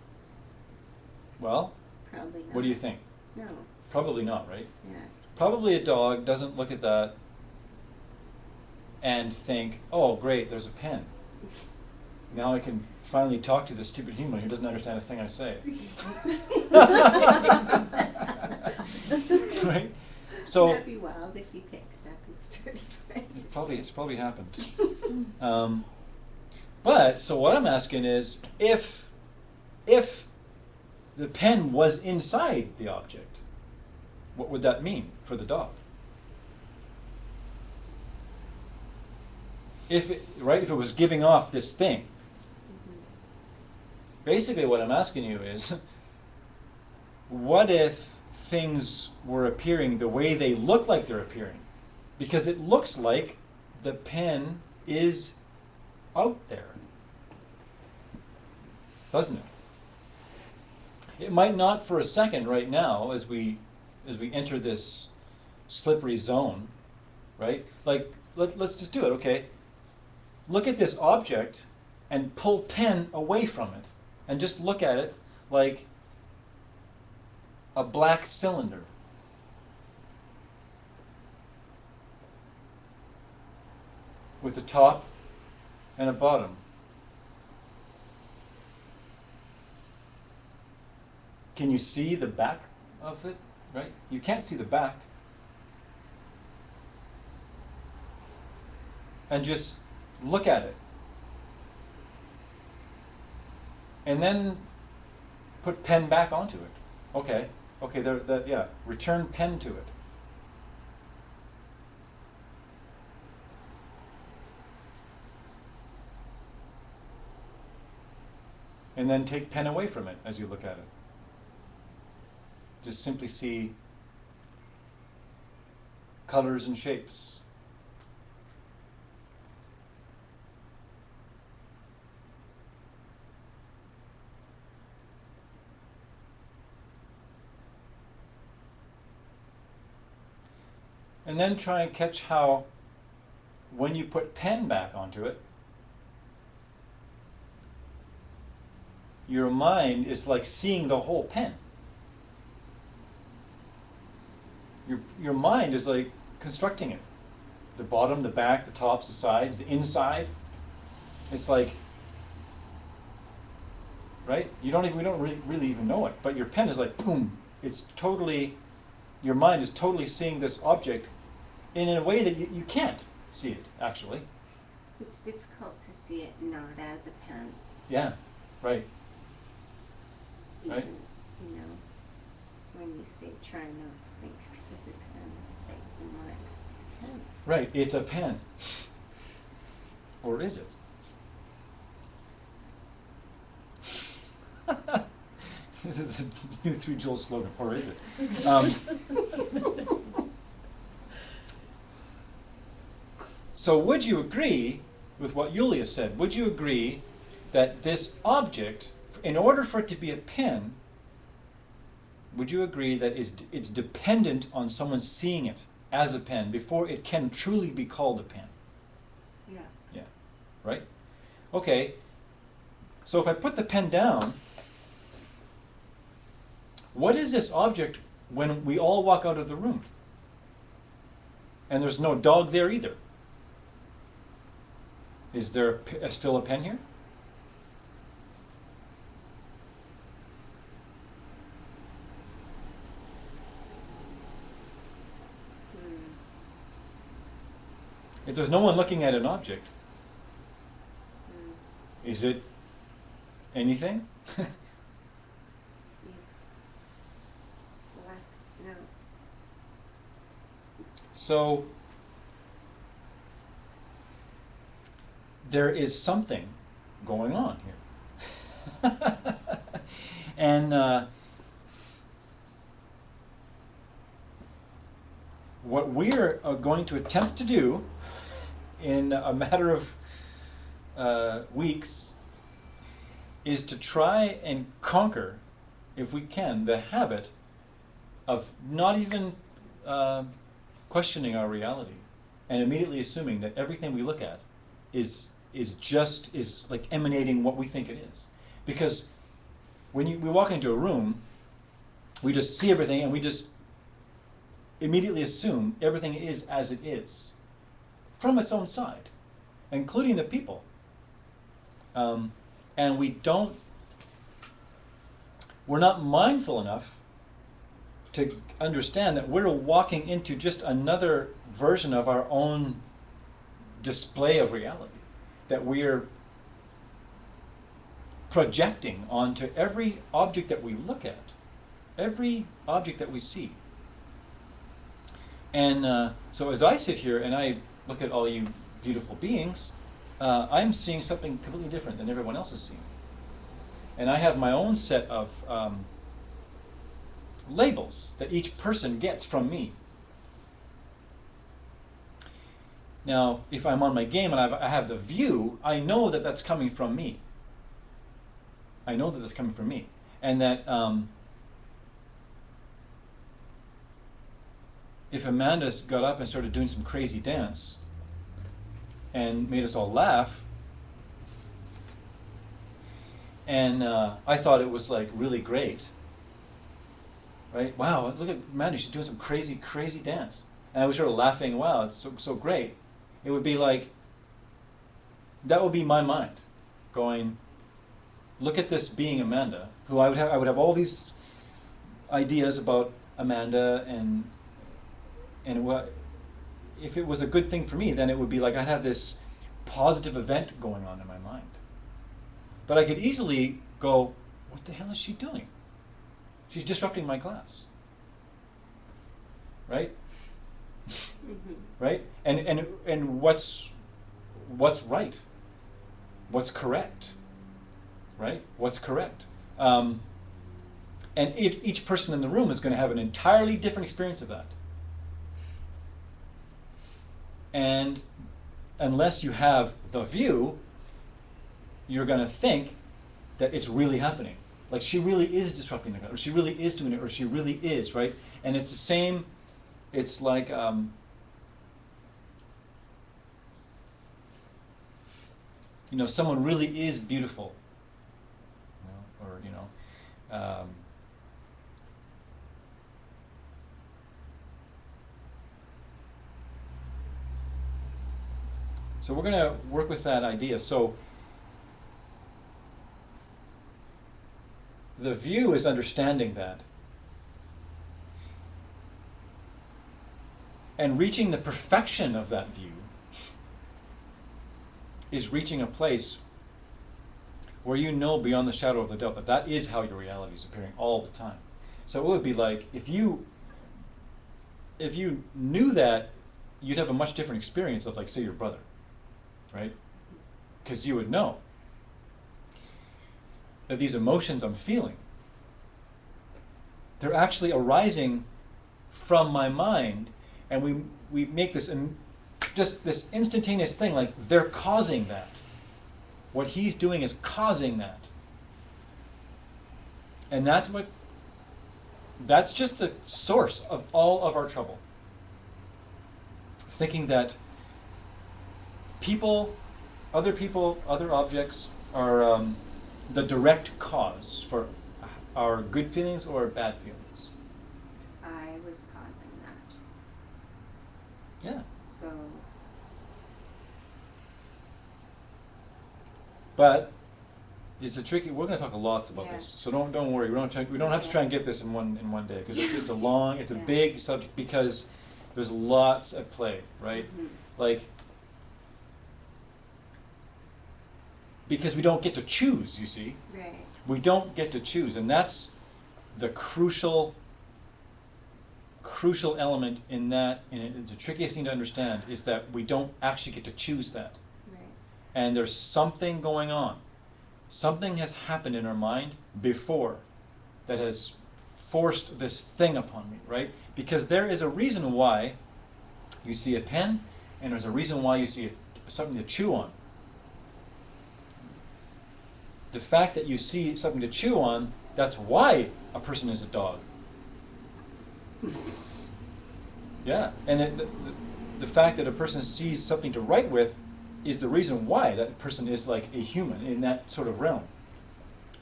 Well, Probably not. what do you think? No. Probably not, right? Yeah. Probably a dog doesn't look at that and think, oh, great, there's a pen. Now I can finally talk to this stupid human who doesn't understand a thing I say. Right? So that'd be wild if you picked it up and started writing. it's probably happened. But so what I'm asking is, if the pen was inside the object, what would that mean for the dog? If it was giving off this thing. Mhm. Basically what I'm asking you is, what if things were appearing the way they look like they're appearing? Because it looks like the pen is out there, doesn't it? It might not for a second right now as we enter this slippery zone, right? Like, let's just do it, okay? Look at this object and pull pen away from it and just look at it like a black cylinder. With a top and a bottom. Can you see the back of it? Right? You can't see the back. And just look at it. And then put pen back onto it. Okay, yeah, return pen to it. And then take pen away from it as you look at it. Just simply see colors and shapes. And then try and catch how, when you put pen back onto it, your mind is like seeing the whole pen. Your mind is like constructing it. The bottom, the back, the tops, the sides, the inside. It's like right? We don't really even know it, but your pen is like, boom, it's totally, your mind is totally seeing this object in a way that you can't see it, actually. It's difficult to see it not as a pen. Yeah, right. Even, Right. you know, when you say try not to think of it as a pen, it's like, in mind, it's a pen. Right, it's a pen. Or is it? This is a new 3 Joel slogan, or is it? So would you agree with what Yulia said? Would you agree that this object, in order for it to be a pen, would you agree that it's dependent on someone seeing it as a pen before it can truly be called a pen? Yeah. Yeah, right? Okay, so if I put the pen down, what is this object when we all walk out of the room? And there's no dog there either. Is there still a pen here? If there's no one looking at an object, is it anything? No. So there is something going on here. And what we're going to attempt to do in a matter of weeks is to try and conquer, if we can, the habit of not even questioning our reality and immediately assuming that everything we look at is like emanating what we think it is. Because when we walk into a room, we just see everything and we just immediately assume everything is as it is from its own side, including the people. And we're not mindful enough to understand that we're walking into just another version of our own display of reality that we're projecting onto every object that we look at, every object that we see. And so as I sit here and I look at all you beautiful beings, I'm seeing something completely different than everyone else is seeing. And I have my own set of labels that each person gets from me. Now, if I'm on my game and I have the view, I know that that's coming from me. I know that that's coming from me. And that if Amanda got up and started doing some crazy dance and made us all laugh, and I thought it was like really great, right? Wow, look at Amanda, she's doing some crazy, crazy dance. And I was sort of laughing, wow, it's so great. It would be like, that would be my mind going, look at this being Amanda, who I would have all these ideas about Amanda, and what, if it was a good thing for me, then it would be like I'd have this positive event going on in my mind. But I could easily go, what the hell is she doing? She's disrupting my class. Right? Mm-hmm. Right? And what's right? What's correct? Right? What's correct? And each person in the room is going to have an entirely different experience of that. And unless you have the view, you're going to think that it's really happening. Like she really is disrupting the class, or she really is doing it, or she really is, right? And it's the same, it's like, someone really is beautiful, so we're going to work with that idea. So The view is understanding that. And reaching the perfection of that view is reaching a place where you know beyond the shadow of the doubt that that is how your reality is appearing all the time. So it would be like if you knew that, you'd have a much different experience of, like, say, your brother, right? Because you would know that these emotions I'm feeling, they're actually arising from my mind, and we make this just this instantaneous thing, like they're causing that. What he's doing is causing that. And that's just the source of all of our trouble. Thinking that other objects are the direct cause for our good feelings or bad feelings. I was causing that. Yeah. So, But it's a tricky. We're going to talk lots about Yeah. this, so don't worry. We don't have to try and get this in one day, because it's a Yeah. big subject, because there's lots at play, right? Mhm. Like, because we don't get to choose. You see, Right. we don't get to choose, and that's the crucial element in that. And the trickiest thing to understand is that we don't actually get to choose that. Right. And there's something going on. Something has happened in our mind before that has forced this thing upon me, right? Because there is a reason why you see a pen, and there's a reason why you see something to chew on. The fact that you see something to chew on, that's why a person is a dog. Yeah, and the fact that a person sees something to write with is the reason why that person is like a human in that sort of realm.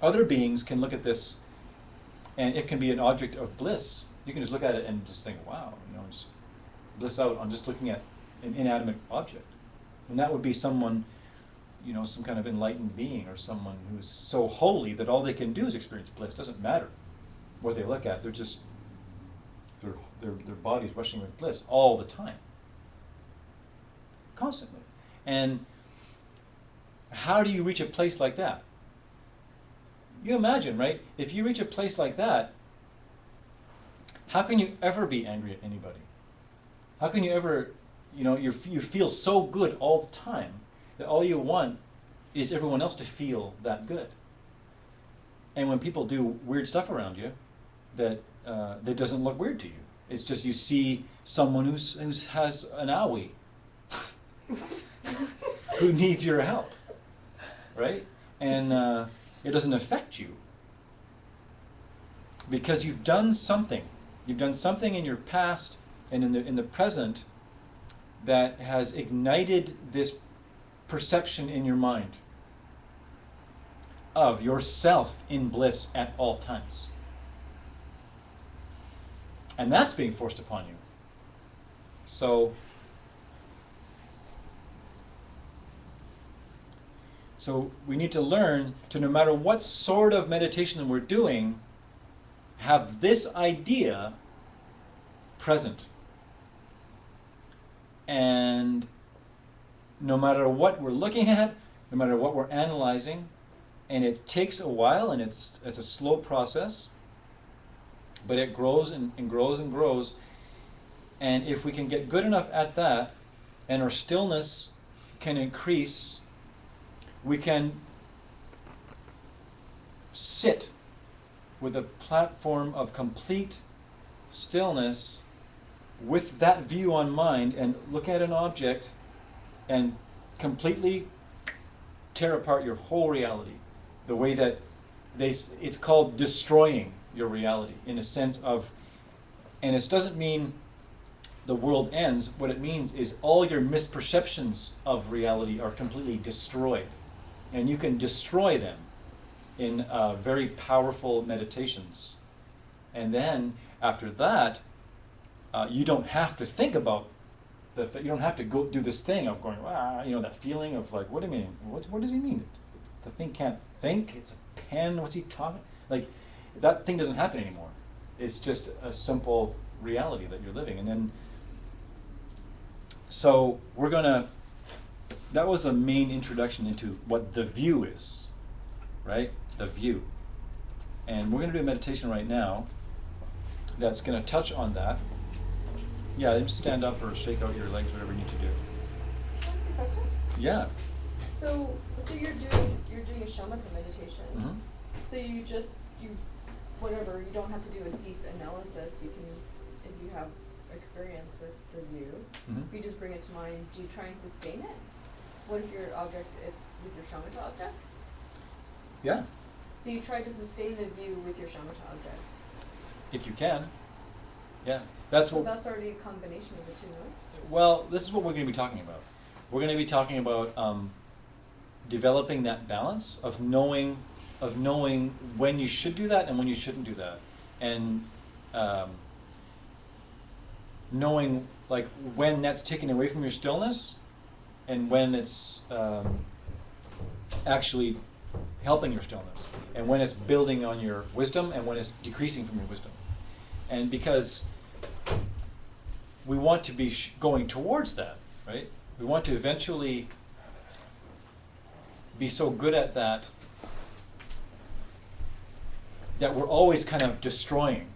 Other beings can look at this, and it can be an object of bliss. You can just look at it and just think, wow, just bliss out on just looking at an inanimate object. And that would be someone, some kind of enlightened being, or someone who's so holy that all they can do is experience bliss. It doesn't matter what they look at. They're just, their body's rushing with bliss all the time. Constantly. And how do you reach a place like that? You imagine, right? If you reach a place like that, how can you ever be angry at anybody? How can you ever, you feel so good all the time that all you want is everyone else to feel that good. And when people do weird stuff around you, that doesn't look weird to you. It's just you see someone who has an owie who needs your help, right? And it doesn't affect you because you've done something. You've done something in your past and in the present that has ignited this perception in your mind of yourself in bliss at all times. And that's being forced upon you. So we need to learn to, no matter what sort of meditation we're doing, have this idea present. And no matter what we're looking at, no matter what we're analyzing, and it takes a while, and it's a slow process, but it grows and grows and grows. And if we can get good enough at that, and our stillness can increase, we can sit with a platform of complete stillness with that view on mind and look at an object and completely tear apart your whole reality. The way that it's called destroying your reality, in a sense of, and it doesn't mean the world ends. What it means is all your misperceptions of reality are completely destroyed. And you can destroy them in very powerful meditations. And then after that, you don't have to think about you don't have to go do this thing of going, that feeling of like, what do you mean? What does he mean? The thing can't think? It's a pen? What's he talking? Like, that thing doesn't happen anymore. It's just a simple reality that you're living. And then, so that was a main introduction into what the view is, right? The view. And we're gonna do a meditation right now that's gonna touch on that. Yeah, just stand up or shake out your legs, whatever you need to do. Can I ask a question? Yeah. So you're doing a shamatha meditation. Mm-hmm. So you whatever, you don't have to do a deep analysis. You can, if you have experience with the view, Mm-hmm. you just bring it to mind. Do you try and sustain it? What if your object, with your shamatha object? Yeah, So you try to sustain the view with your shamatha object. if you can. Yeah, that's So what. that's already a combination of the two, no? Well, this is what we're going to be talking about. We're going to be talking about developing that balance of knowing when you should do that and when you shouldn't do that, and knowing like when that's taken away from your stillness, and when it's actually helping your stillness, and when it's building on your wisdom, and when it's decreasing from your wisdom, and because we want to be going towards that, right? We want to eventually be so good at that that we're always kind of destroying.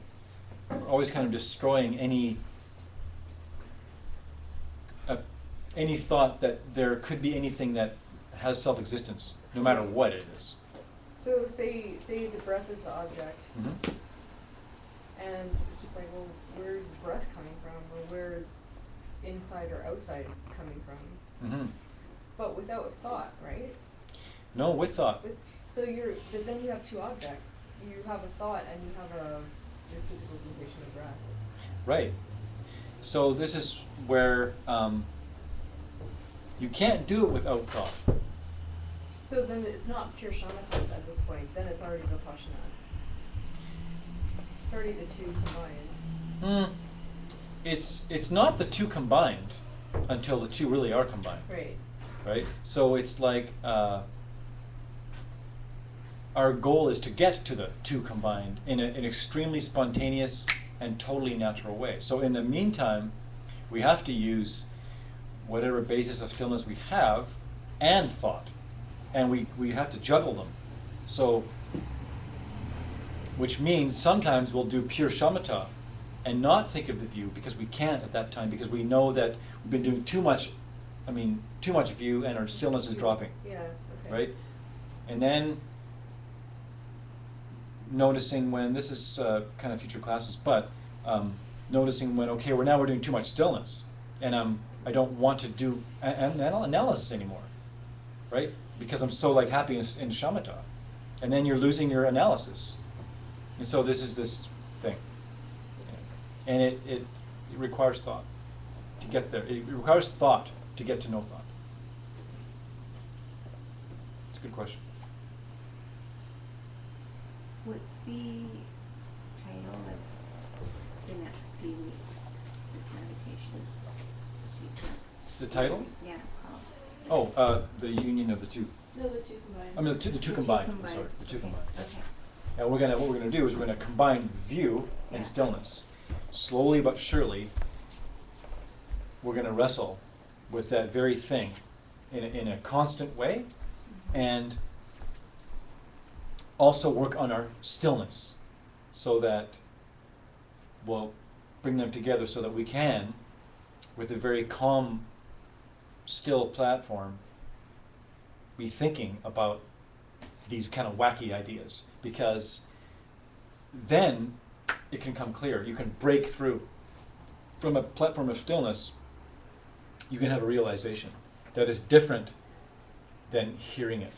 We're always kind of destroying any thought that there could be anything that has self-existence, no matter what it is. So say the breath is the object, Mm-hmm. and it's just like, well, where's breath coming from, or where's inside or outside coming from? Mm-hmm. But without thought, right? No, with thought. But then you have two objects. You have a thought and you have your physical sensation of breath. Right. So this is where you can't do it without thought. So then it's not pure shamatha at this point. Then it's already Vipashyana. It's already the two combined. It's not the two combined until the two really are combined. Right. Right? So it's like our goal is to get to the two combined in an extremely spontaneous and totally natural way. So in the meantime, we have to use whatever basis of stillness we have and thought. And we have to juggle them. So, which means sometimes we'll do pure shamatha and not think of the view because we can't at that time, because we know that we've been doing too much view and our stillness is dropping. Yeah. Okay. Right? And then noticing when, this is kind of future classes, but noticing when, okay, we're doing too much stillness, and I don't want to do analysis anymore, right? Because I'm so like happy in shamatha, and then you're losing your analysis, and so this is this thing, and it requires thought to get there. It requires thought to get to no thought. It's a good question. What's the title of the next few weeks, this meditation sequence? The title? Yeah, called. Oh, the union of the two. No, the two combined. I mean, the two The two combined. combined. Sorry, the two Okay, combined. okay. And what we're gonna do is we're gonna combine view and Yeah. stillness. Slowly but surely, we're gonna wrestle with that very thing in a constant way, and also work on our stillness, so that we'll bring them together so that we can, with a very calm, still platform, be thinking about these kind of wacky ideas, because then it can come clear. You can break through from a platform of stillness. You can have a realization that is different than hearing it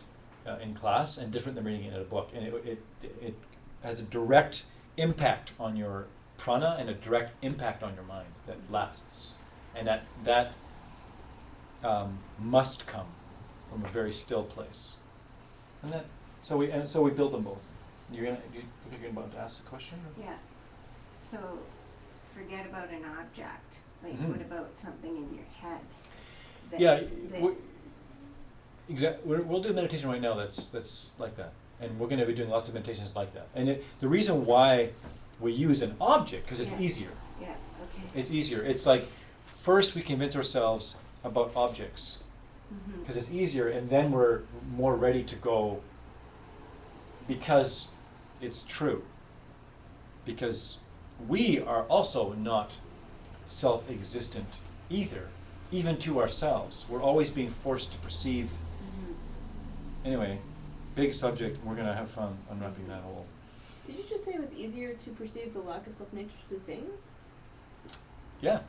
in class, and different than reading it in a book, and it has a direct impact on your prana and a direct impact on your mind that lasts, and that must come from a very still place, and so we build them both. You think you're about to ask the question? Or? Yeah, so forget about an object, like Mhm. what about something in your head? Yeah, we'll do a meditation right now that's like that. And we're going to be doing lots of meditations like that. And the reason why we use an object, because it's Yeah. easier. Yeah, okay. It's easier. It's like, first we convince ourselves about objects, Mhm. because it's easier, and then we're more ready to go because it's true. Because we are also not self-existent either, even to ourselves. We're always being forced to perceive. Mhm. Anyway, big subject. We're going to have fun unwrapping that whole. Did you just say it was easier to perceive the lack of self-nature to things? Yeah.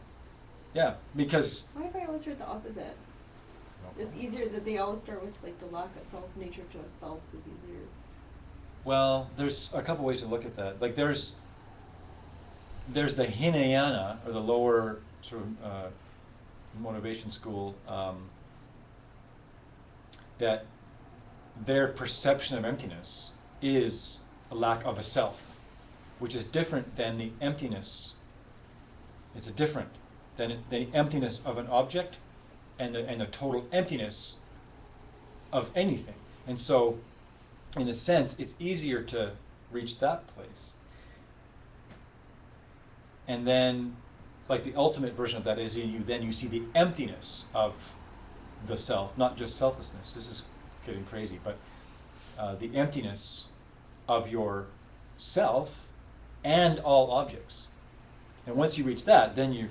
Yeah, because. Why have I always heard the opposite? It's easier that they always start with like the lack of self-nature to a self is easier. Well, there's a couple ways to look at that. Like there's the Hinayana, or the lower sort of motivation school, that their perception of emptiness is a lack of a self, which is different than the emptiness. It's different than the emptiness of an object and the total emptiness of anything. And so, in a sense, it's easier to reach that place. And then, like the ultimate version of that is you see the emptiness of the self, not just selflessness. This is getting crazy, but the emptiness of your self and all objects. And once you reach that, then you're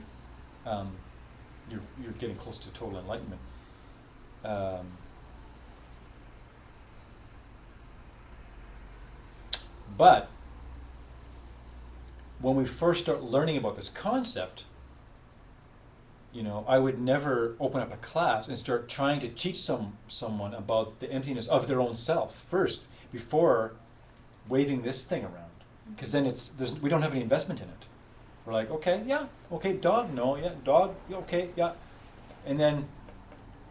getting close to total enlightenment. But when we first start learning about this concept, I would never open up a class and start trying to teach someone about the emptiness of their own self first, before waving this thing around, because then we don't have any investment in it. We're like, okay, yeah, okay, dog, no, yeah, dog, okay, yeah, and then,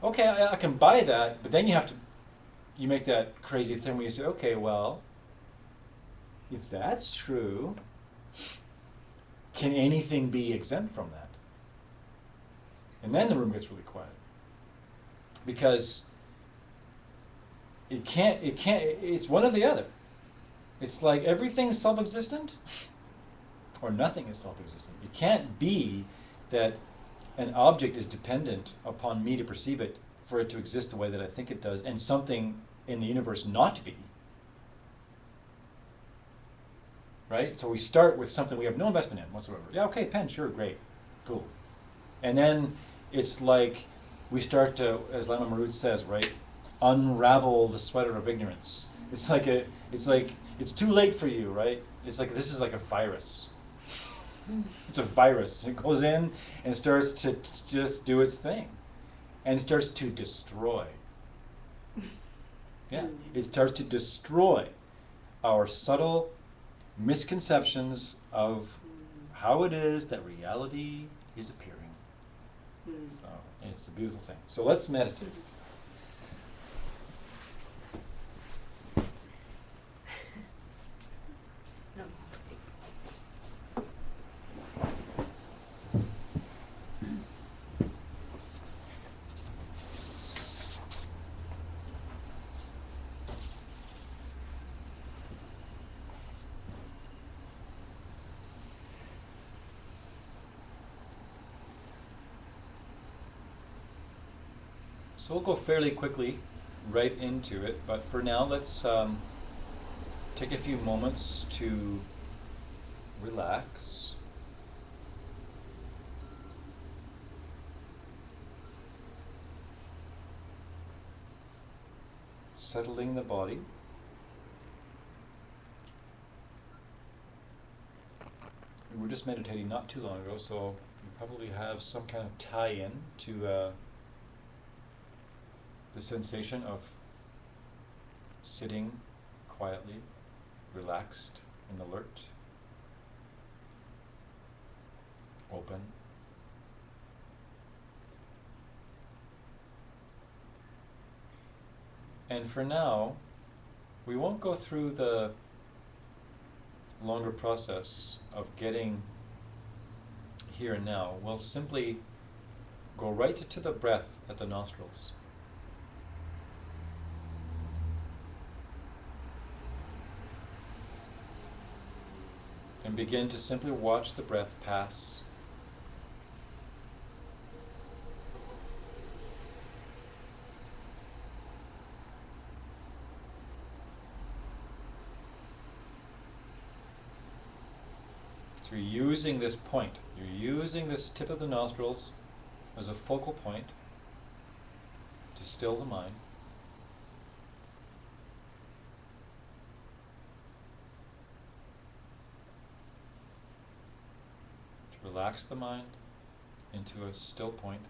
okay, I can buy that, but then you make that crazy thing where you say, okay, well, if that's true, can anything be exempt from that? And then the room gets really quiet. Because it's one or the other. It's like everything's self-existent or nothing is self-existent. It can't be that an object is dependent upon me to perceive it for it to exist the way that I think it does, and something in the universe not to be. Right? So we start with something we have no investment in whatsoever. Yeah, okay, pen, sure, great, cool. And then it's like we start to, as Lama Marud says, right, unravel the sweater of ignorance. It's too late for you, right? It's like this is like a virus. It's a virus. It goes in and starts to just do its thing, and starts to destroy. Yeah, it starts to destroy our subtle misconceptions of how it is that reality is appearing. So it's a beautiful thing. So let's meditate. So we'll go fairly quickly right into it, but for now let's take a few moments to relax. Settling the body. We were just meditating not too long ago, so you probably have some kind of tie-in to the sensation of sitting quietly, relaxed and alert, open. And for now, we won't go through the longer process of getting here and now. We'll simply go right to the breath at the nostrils. And begin to simply watch the breath pass. So you're using this point, you're using this tip of the nostrils as a focal point to still the mind. To relax the mind into a still point,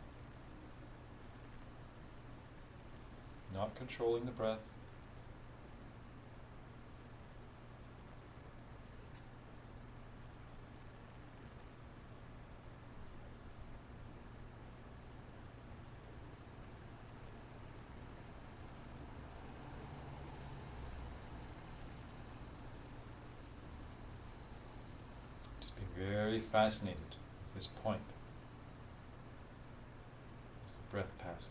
not controlling the breath. Just be very fascinated with this point as the breath passes.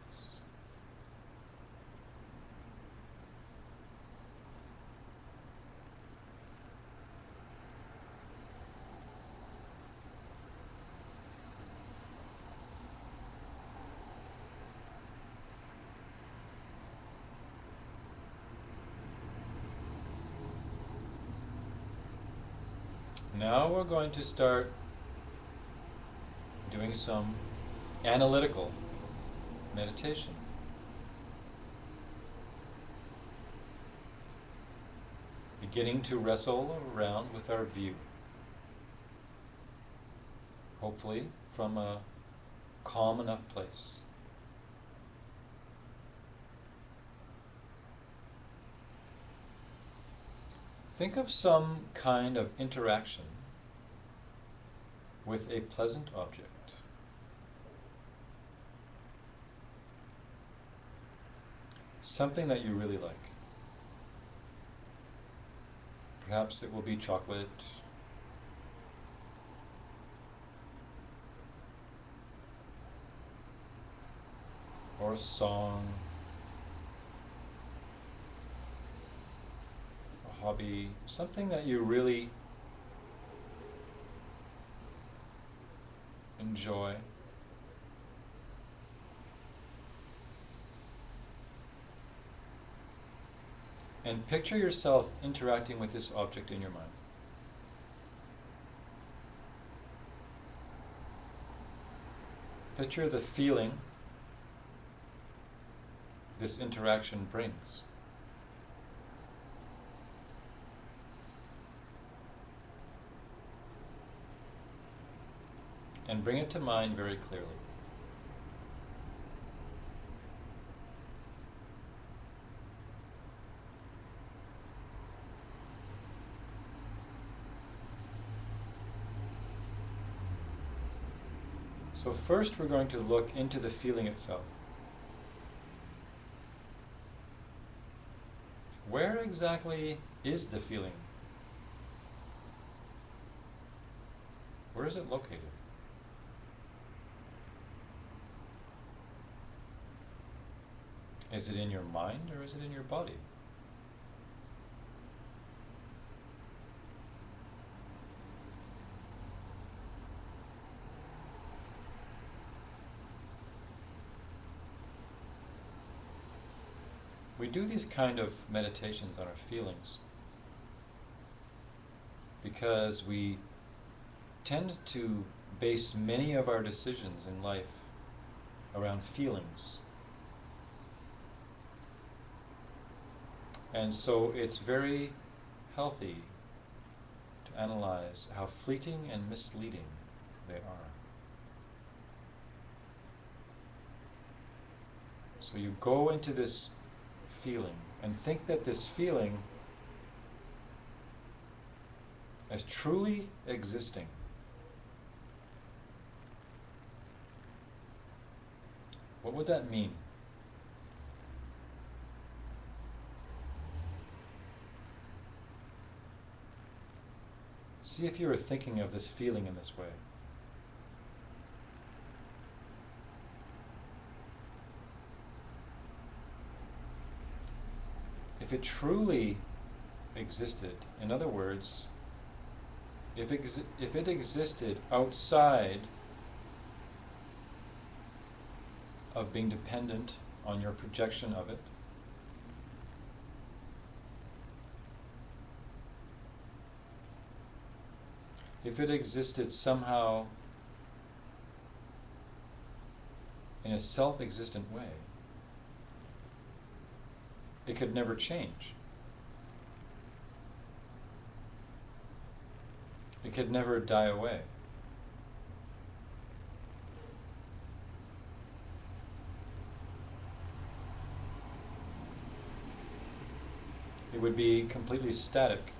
Now we're going to start doing some analytical meditation. Beginning to wrestle around with our view. Hopefully from a calm enough place. Think of some kind of interaction with a pleasant object. Something that you really like. Perhaps it will be chocolate, or a song, a hobby, something that you really enjoy. And picture yourself interacting with this object in your mind. Picture the feeling this interaction brings. And bring it to mind very clearly. So first we're going to look into the feeling itself. Where exactly is the feeling? Where is it located? Is it in your mind or is it in your body? We do these kind of meditations on our feelings because we tend to base many of our decisions in life around feelings. And so it's very healthy to analyze how fleeting and misleading they are. So you go into this feeling and think that this feeling as truly existing. What would that mean? See if you are thinking of this feeling in this way. If it truly existed, in other words, if it existed outside of being dependent on your projection of it, if it existed somehow in a self-existent way, it could never change. It could never die away. It would be completely static.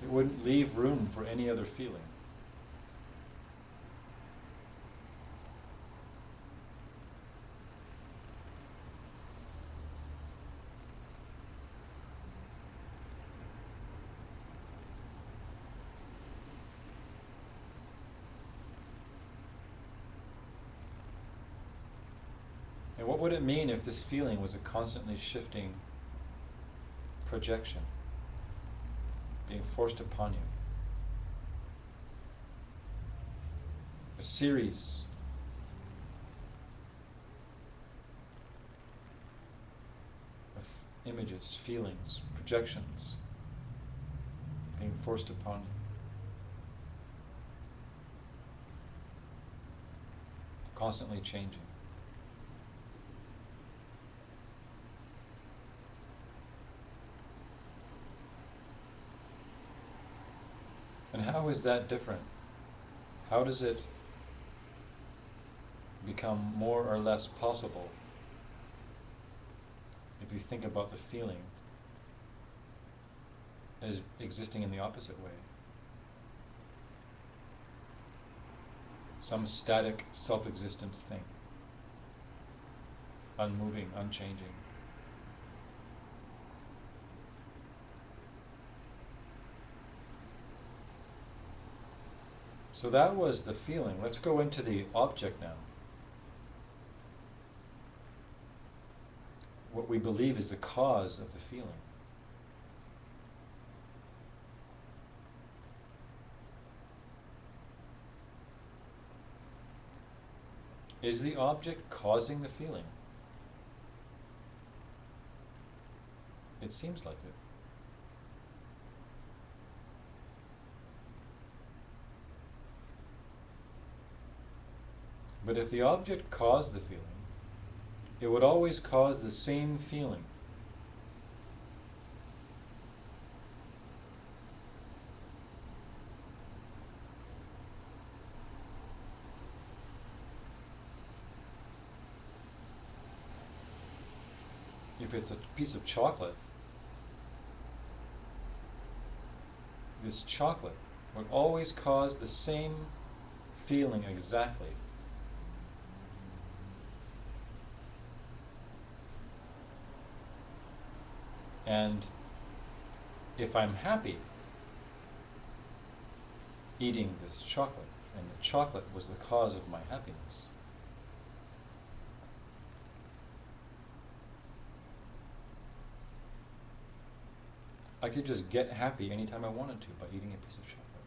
It wouldn't leave room for any other feeling. And what would it mean if this feeling was a constantly shifting projection being forced upon you? A series of images, feelings, projections being forced upon you. Constantly changing. And how is that different? How does it become more or less possible if you think about the feeling as existing in the opposite way? Some static, self-existent thing, unmoving, unchanging. So that was the feeling. Let's go into the object now. What we believe is the cause of the feeling. Is the object causing the feeling? It seems like it. But if the object caused the feeling, it would always cause the same feeling. If it's a piece of chocolate, this chocolate would always cause the same feeling exactly. And if I'm happy eating this chocolate, and the chocolate was the cause of my happiness, I could just get happy anytime I wanted to by eating a piece of chocolate.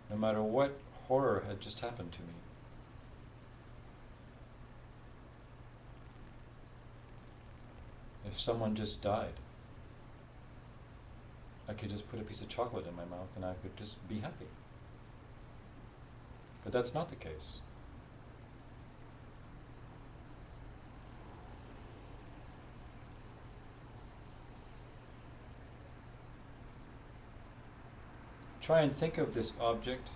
No matter what horror had just happened to me. If someone just died, I could just put a piece of chocolate in my mouth and I could just be happy. But that's not the case. Try and think of this object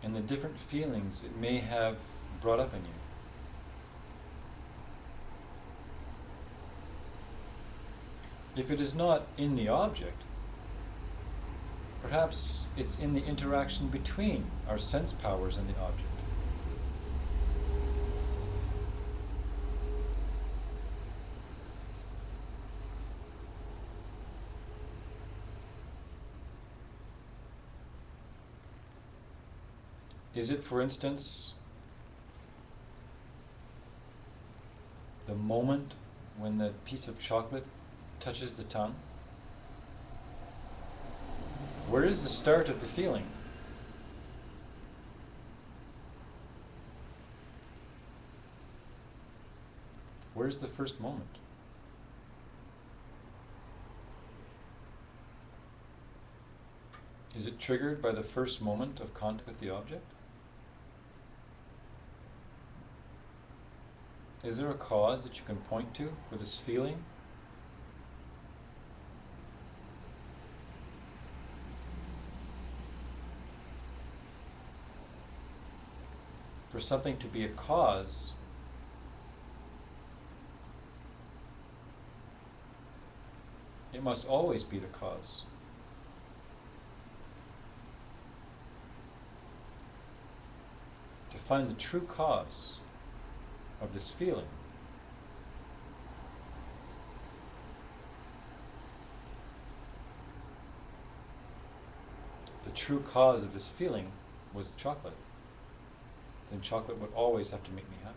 and the different feelings it may have brought up in you. If it is not in the object, perhaps it's in the interaction between our sense powers and the object. Is it, for instance, the moment when the piece of chocolate touches the tongue? Where is the start of the feeling? Where's the first moment? Is it triggered by the first moment of contact with the object? Is there a cause that you can point to for this feeling? For something to be a cause, it must always be the cause. To find the true cause of this feeling, the true cause of this feeling was chocolate, then chocolate would always have to make me happy.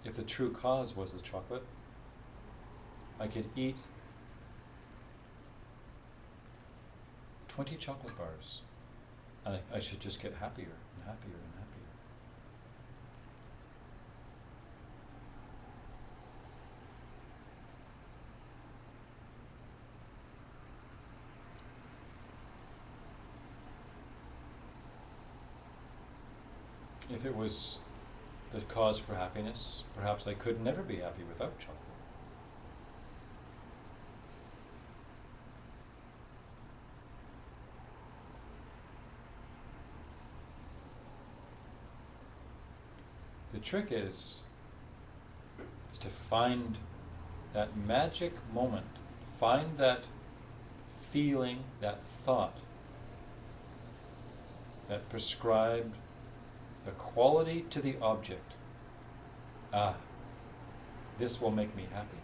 If the true cause was the chocolate, I could eat 20 chocolate bars, and I should just get happier and happier and happier. If it was the cause for happiness, perhaps I could never be happy without chocolate. The trick is to find that magic moment, find that feeling, that thought that prescribed the quality to the object. Ah, this will make me happy.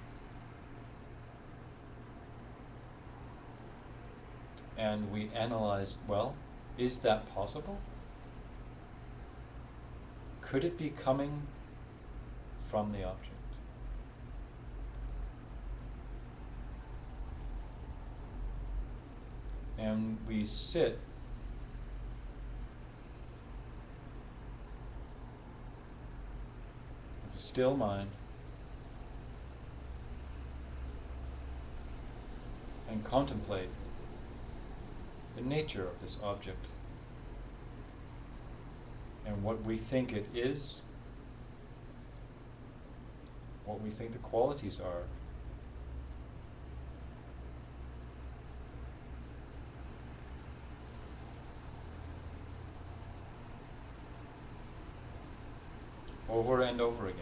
And we analyzed, well, is that possible? Could it be coming from the object? And we sit with a still mind and contemplate the nature of this object and what we think it is, what we think the qualities are. Over and over again.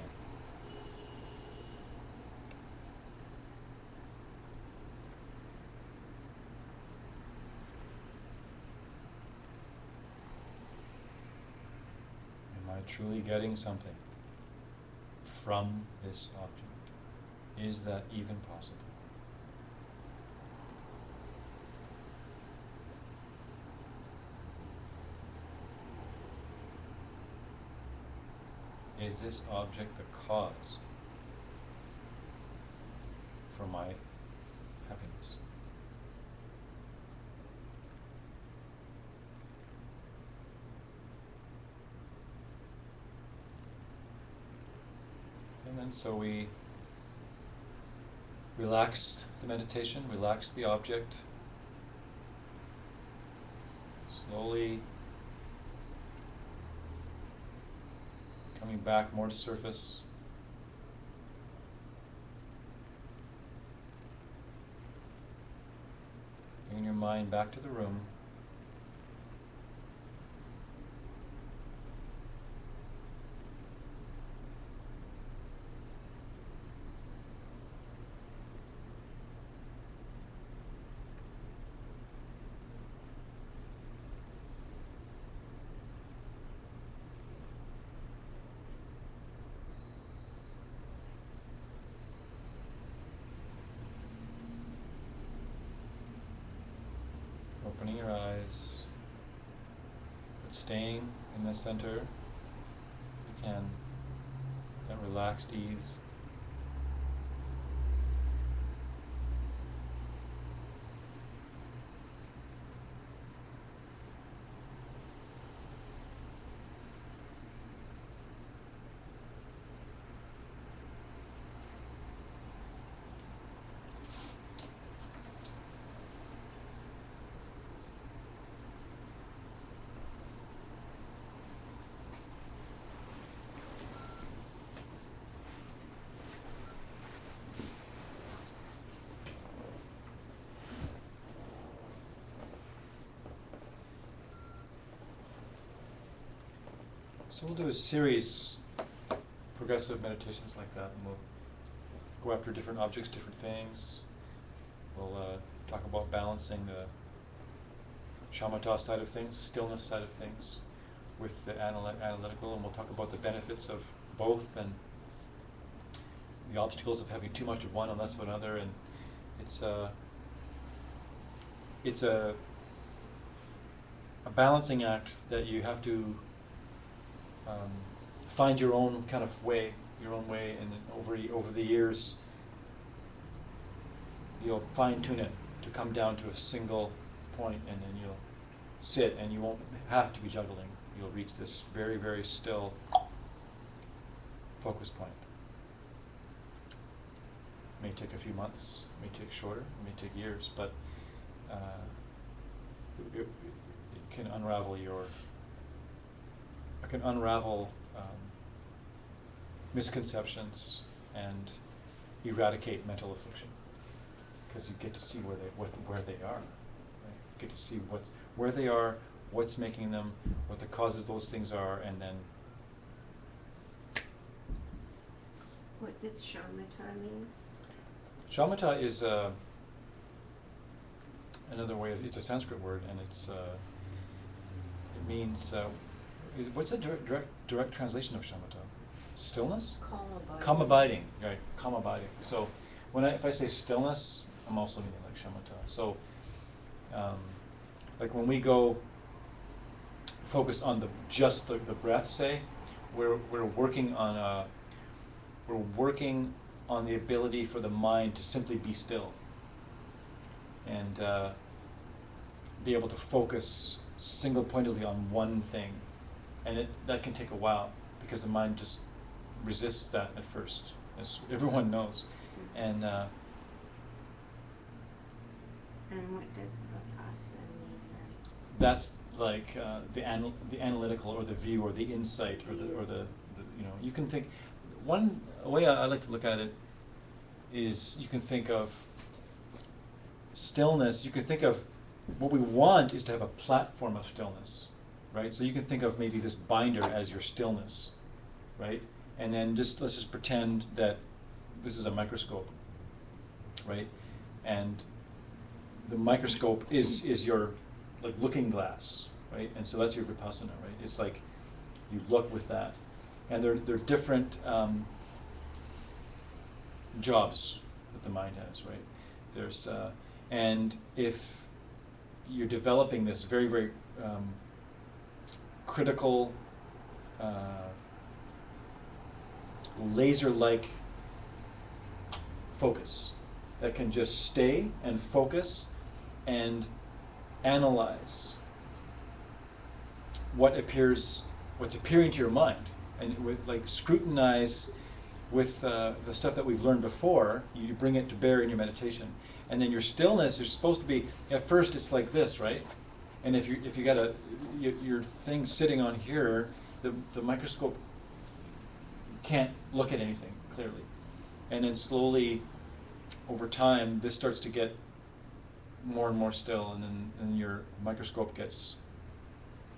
Am I truly getting something from this object? Is that even possible? Is this object the cause for my happiness? And then so we relax the meditation, relax the object, slowly coming back more to surface. Bringing your mind back to the room. opening your eyes, but staying in the center. You can, that relaxed ease. So we'll do a series, progressive meditations like that, and we'll go after different objects, different things. We'll talk about balancing the shamatha side of things, stillness side of things, with the analytical, and we'll talk about the benefits of both and the obstacles of having too much of one and less of another. And it's a balancing act that you have to find your own kind of way, and over the years, you'll fine tune it to come down to a single point, and then you'll sit, and you won't have to be juggling. You'll reach this very, very still focus point. It may take a few months, it may take shorter, it may take years, but it can unravel misconceptions and eradicate mental affliction, because you get to see where they are. Right? You get to see where they are, what's making them, what the causes of those things are, and then. What does shamatha mean? Shamatha is another way of, it's a Sanskrit word, and it means what's the direct translation of shamatha? Stillness? Calm abiding. Calm abiding, right? Calm abiding. So if I say stillness, I'm also meaning like shamatha. So like when we go focus on just the breath, say, we're working on the ability for the mind to simply be still and be able to focus single-pointedly on one thing, and that can take a while because the mind just resists that at first, as everyone knows. And what does Vipassana mean then? that's like the analytical, or the view, or the insight, or the you can think. One way I like to look at it is, you can think of stillness. You can think of what we want is to have a platform of stillness, right? So you can think of maybe this binder as your stillness, right? And then let's just pretend that this is a microscope, right? And the microscope is your like looking glass, right? And so that's your vipassana, right? It's like you look with that, and they're different jobs that the mind has, right? There's and if you're developing this very, very critical, laser-like focus that can just stay and focus and analyze what's appearing to your mind, and scrutinize with the stuff that we've learned before. You bring it to bear in your meditation, and then your stillness is supposed to be, at first it's like this, right? And if you got your thing sitting on here, the microscope can't look at anything clearly, and then slowly over time this starts to get more and more still, and then your microscope gets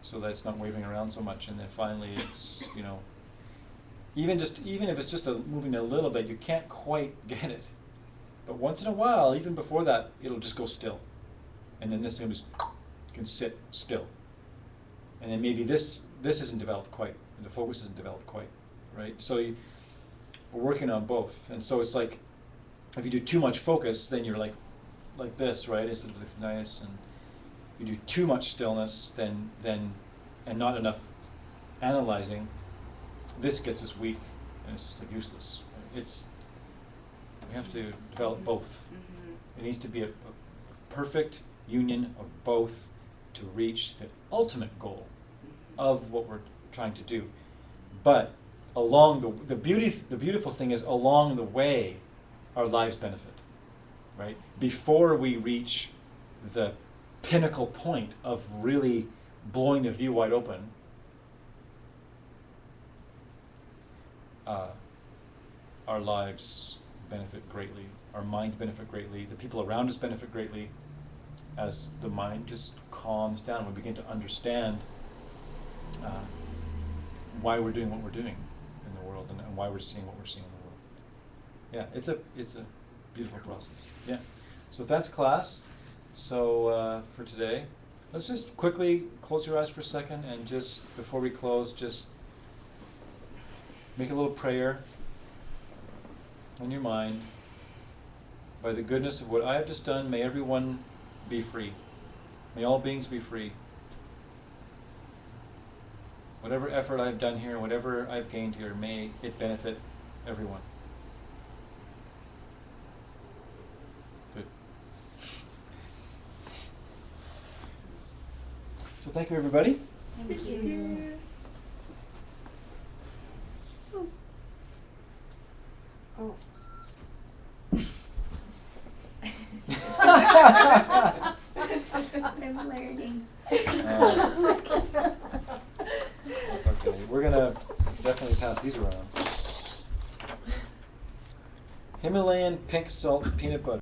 so that it's not waving around so much, and then finally it's even if it's just moving a little bit, you can't quite get it, but once in a while, even before that, it'll just go still, and then this thing just can sit still, and then maybe this isn't developed quite, and the focus isn't developed quite, right? So we're working on both, and so it's like if you do too much focus, then you're like this, right? Instead of this nice, and you do too much stillness, then and not enough analyzing, this gets us weak and it's like useless. We have to develop both. It needs to be a perfect union of both to reach the ultimate goal of what we're trying to do. But along the beautiful thing is, along the way, our lives benefit, right? Before we reach the pinnacle point of really blowing the view wide open, our lives benefit greatly, our minds benefit greatly, the people around us benefit greatly, as the mind just calms down. We begin to understand why we're doing what we're doing in the world, and why we're seeing what we're seeing in the world. Yeah, it's a beautiful process. Yeah. So that's class. So for today, let's just quickly close your eyes for a second, and just before we close, just make a little prayer in your mind. By the goodness of what I have just done, may everyone be free. May all beings be free. Whatever effort I've done here, whatever I've gained here, may it benefit everyone. Good. So thank you, everybody. Thank you. Oh. I'm learning. That's okay. We're gonna definitely pass these around. Himalayan pink salt peanut butter.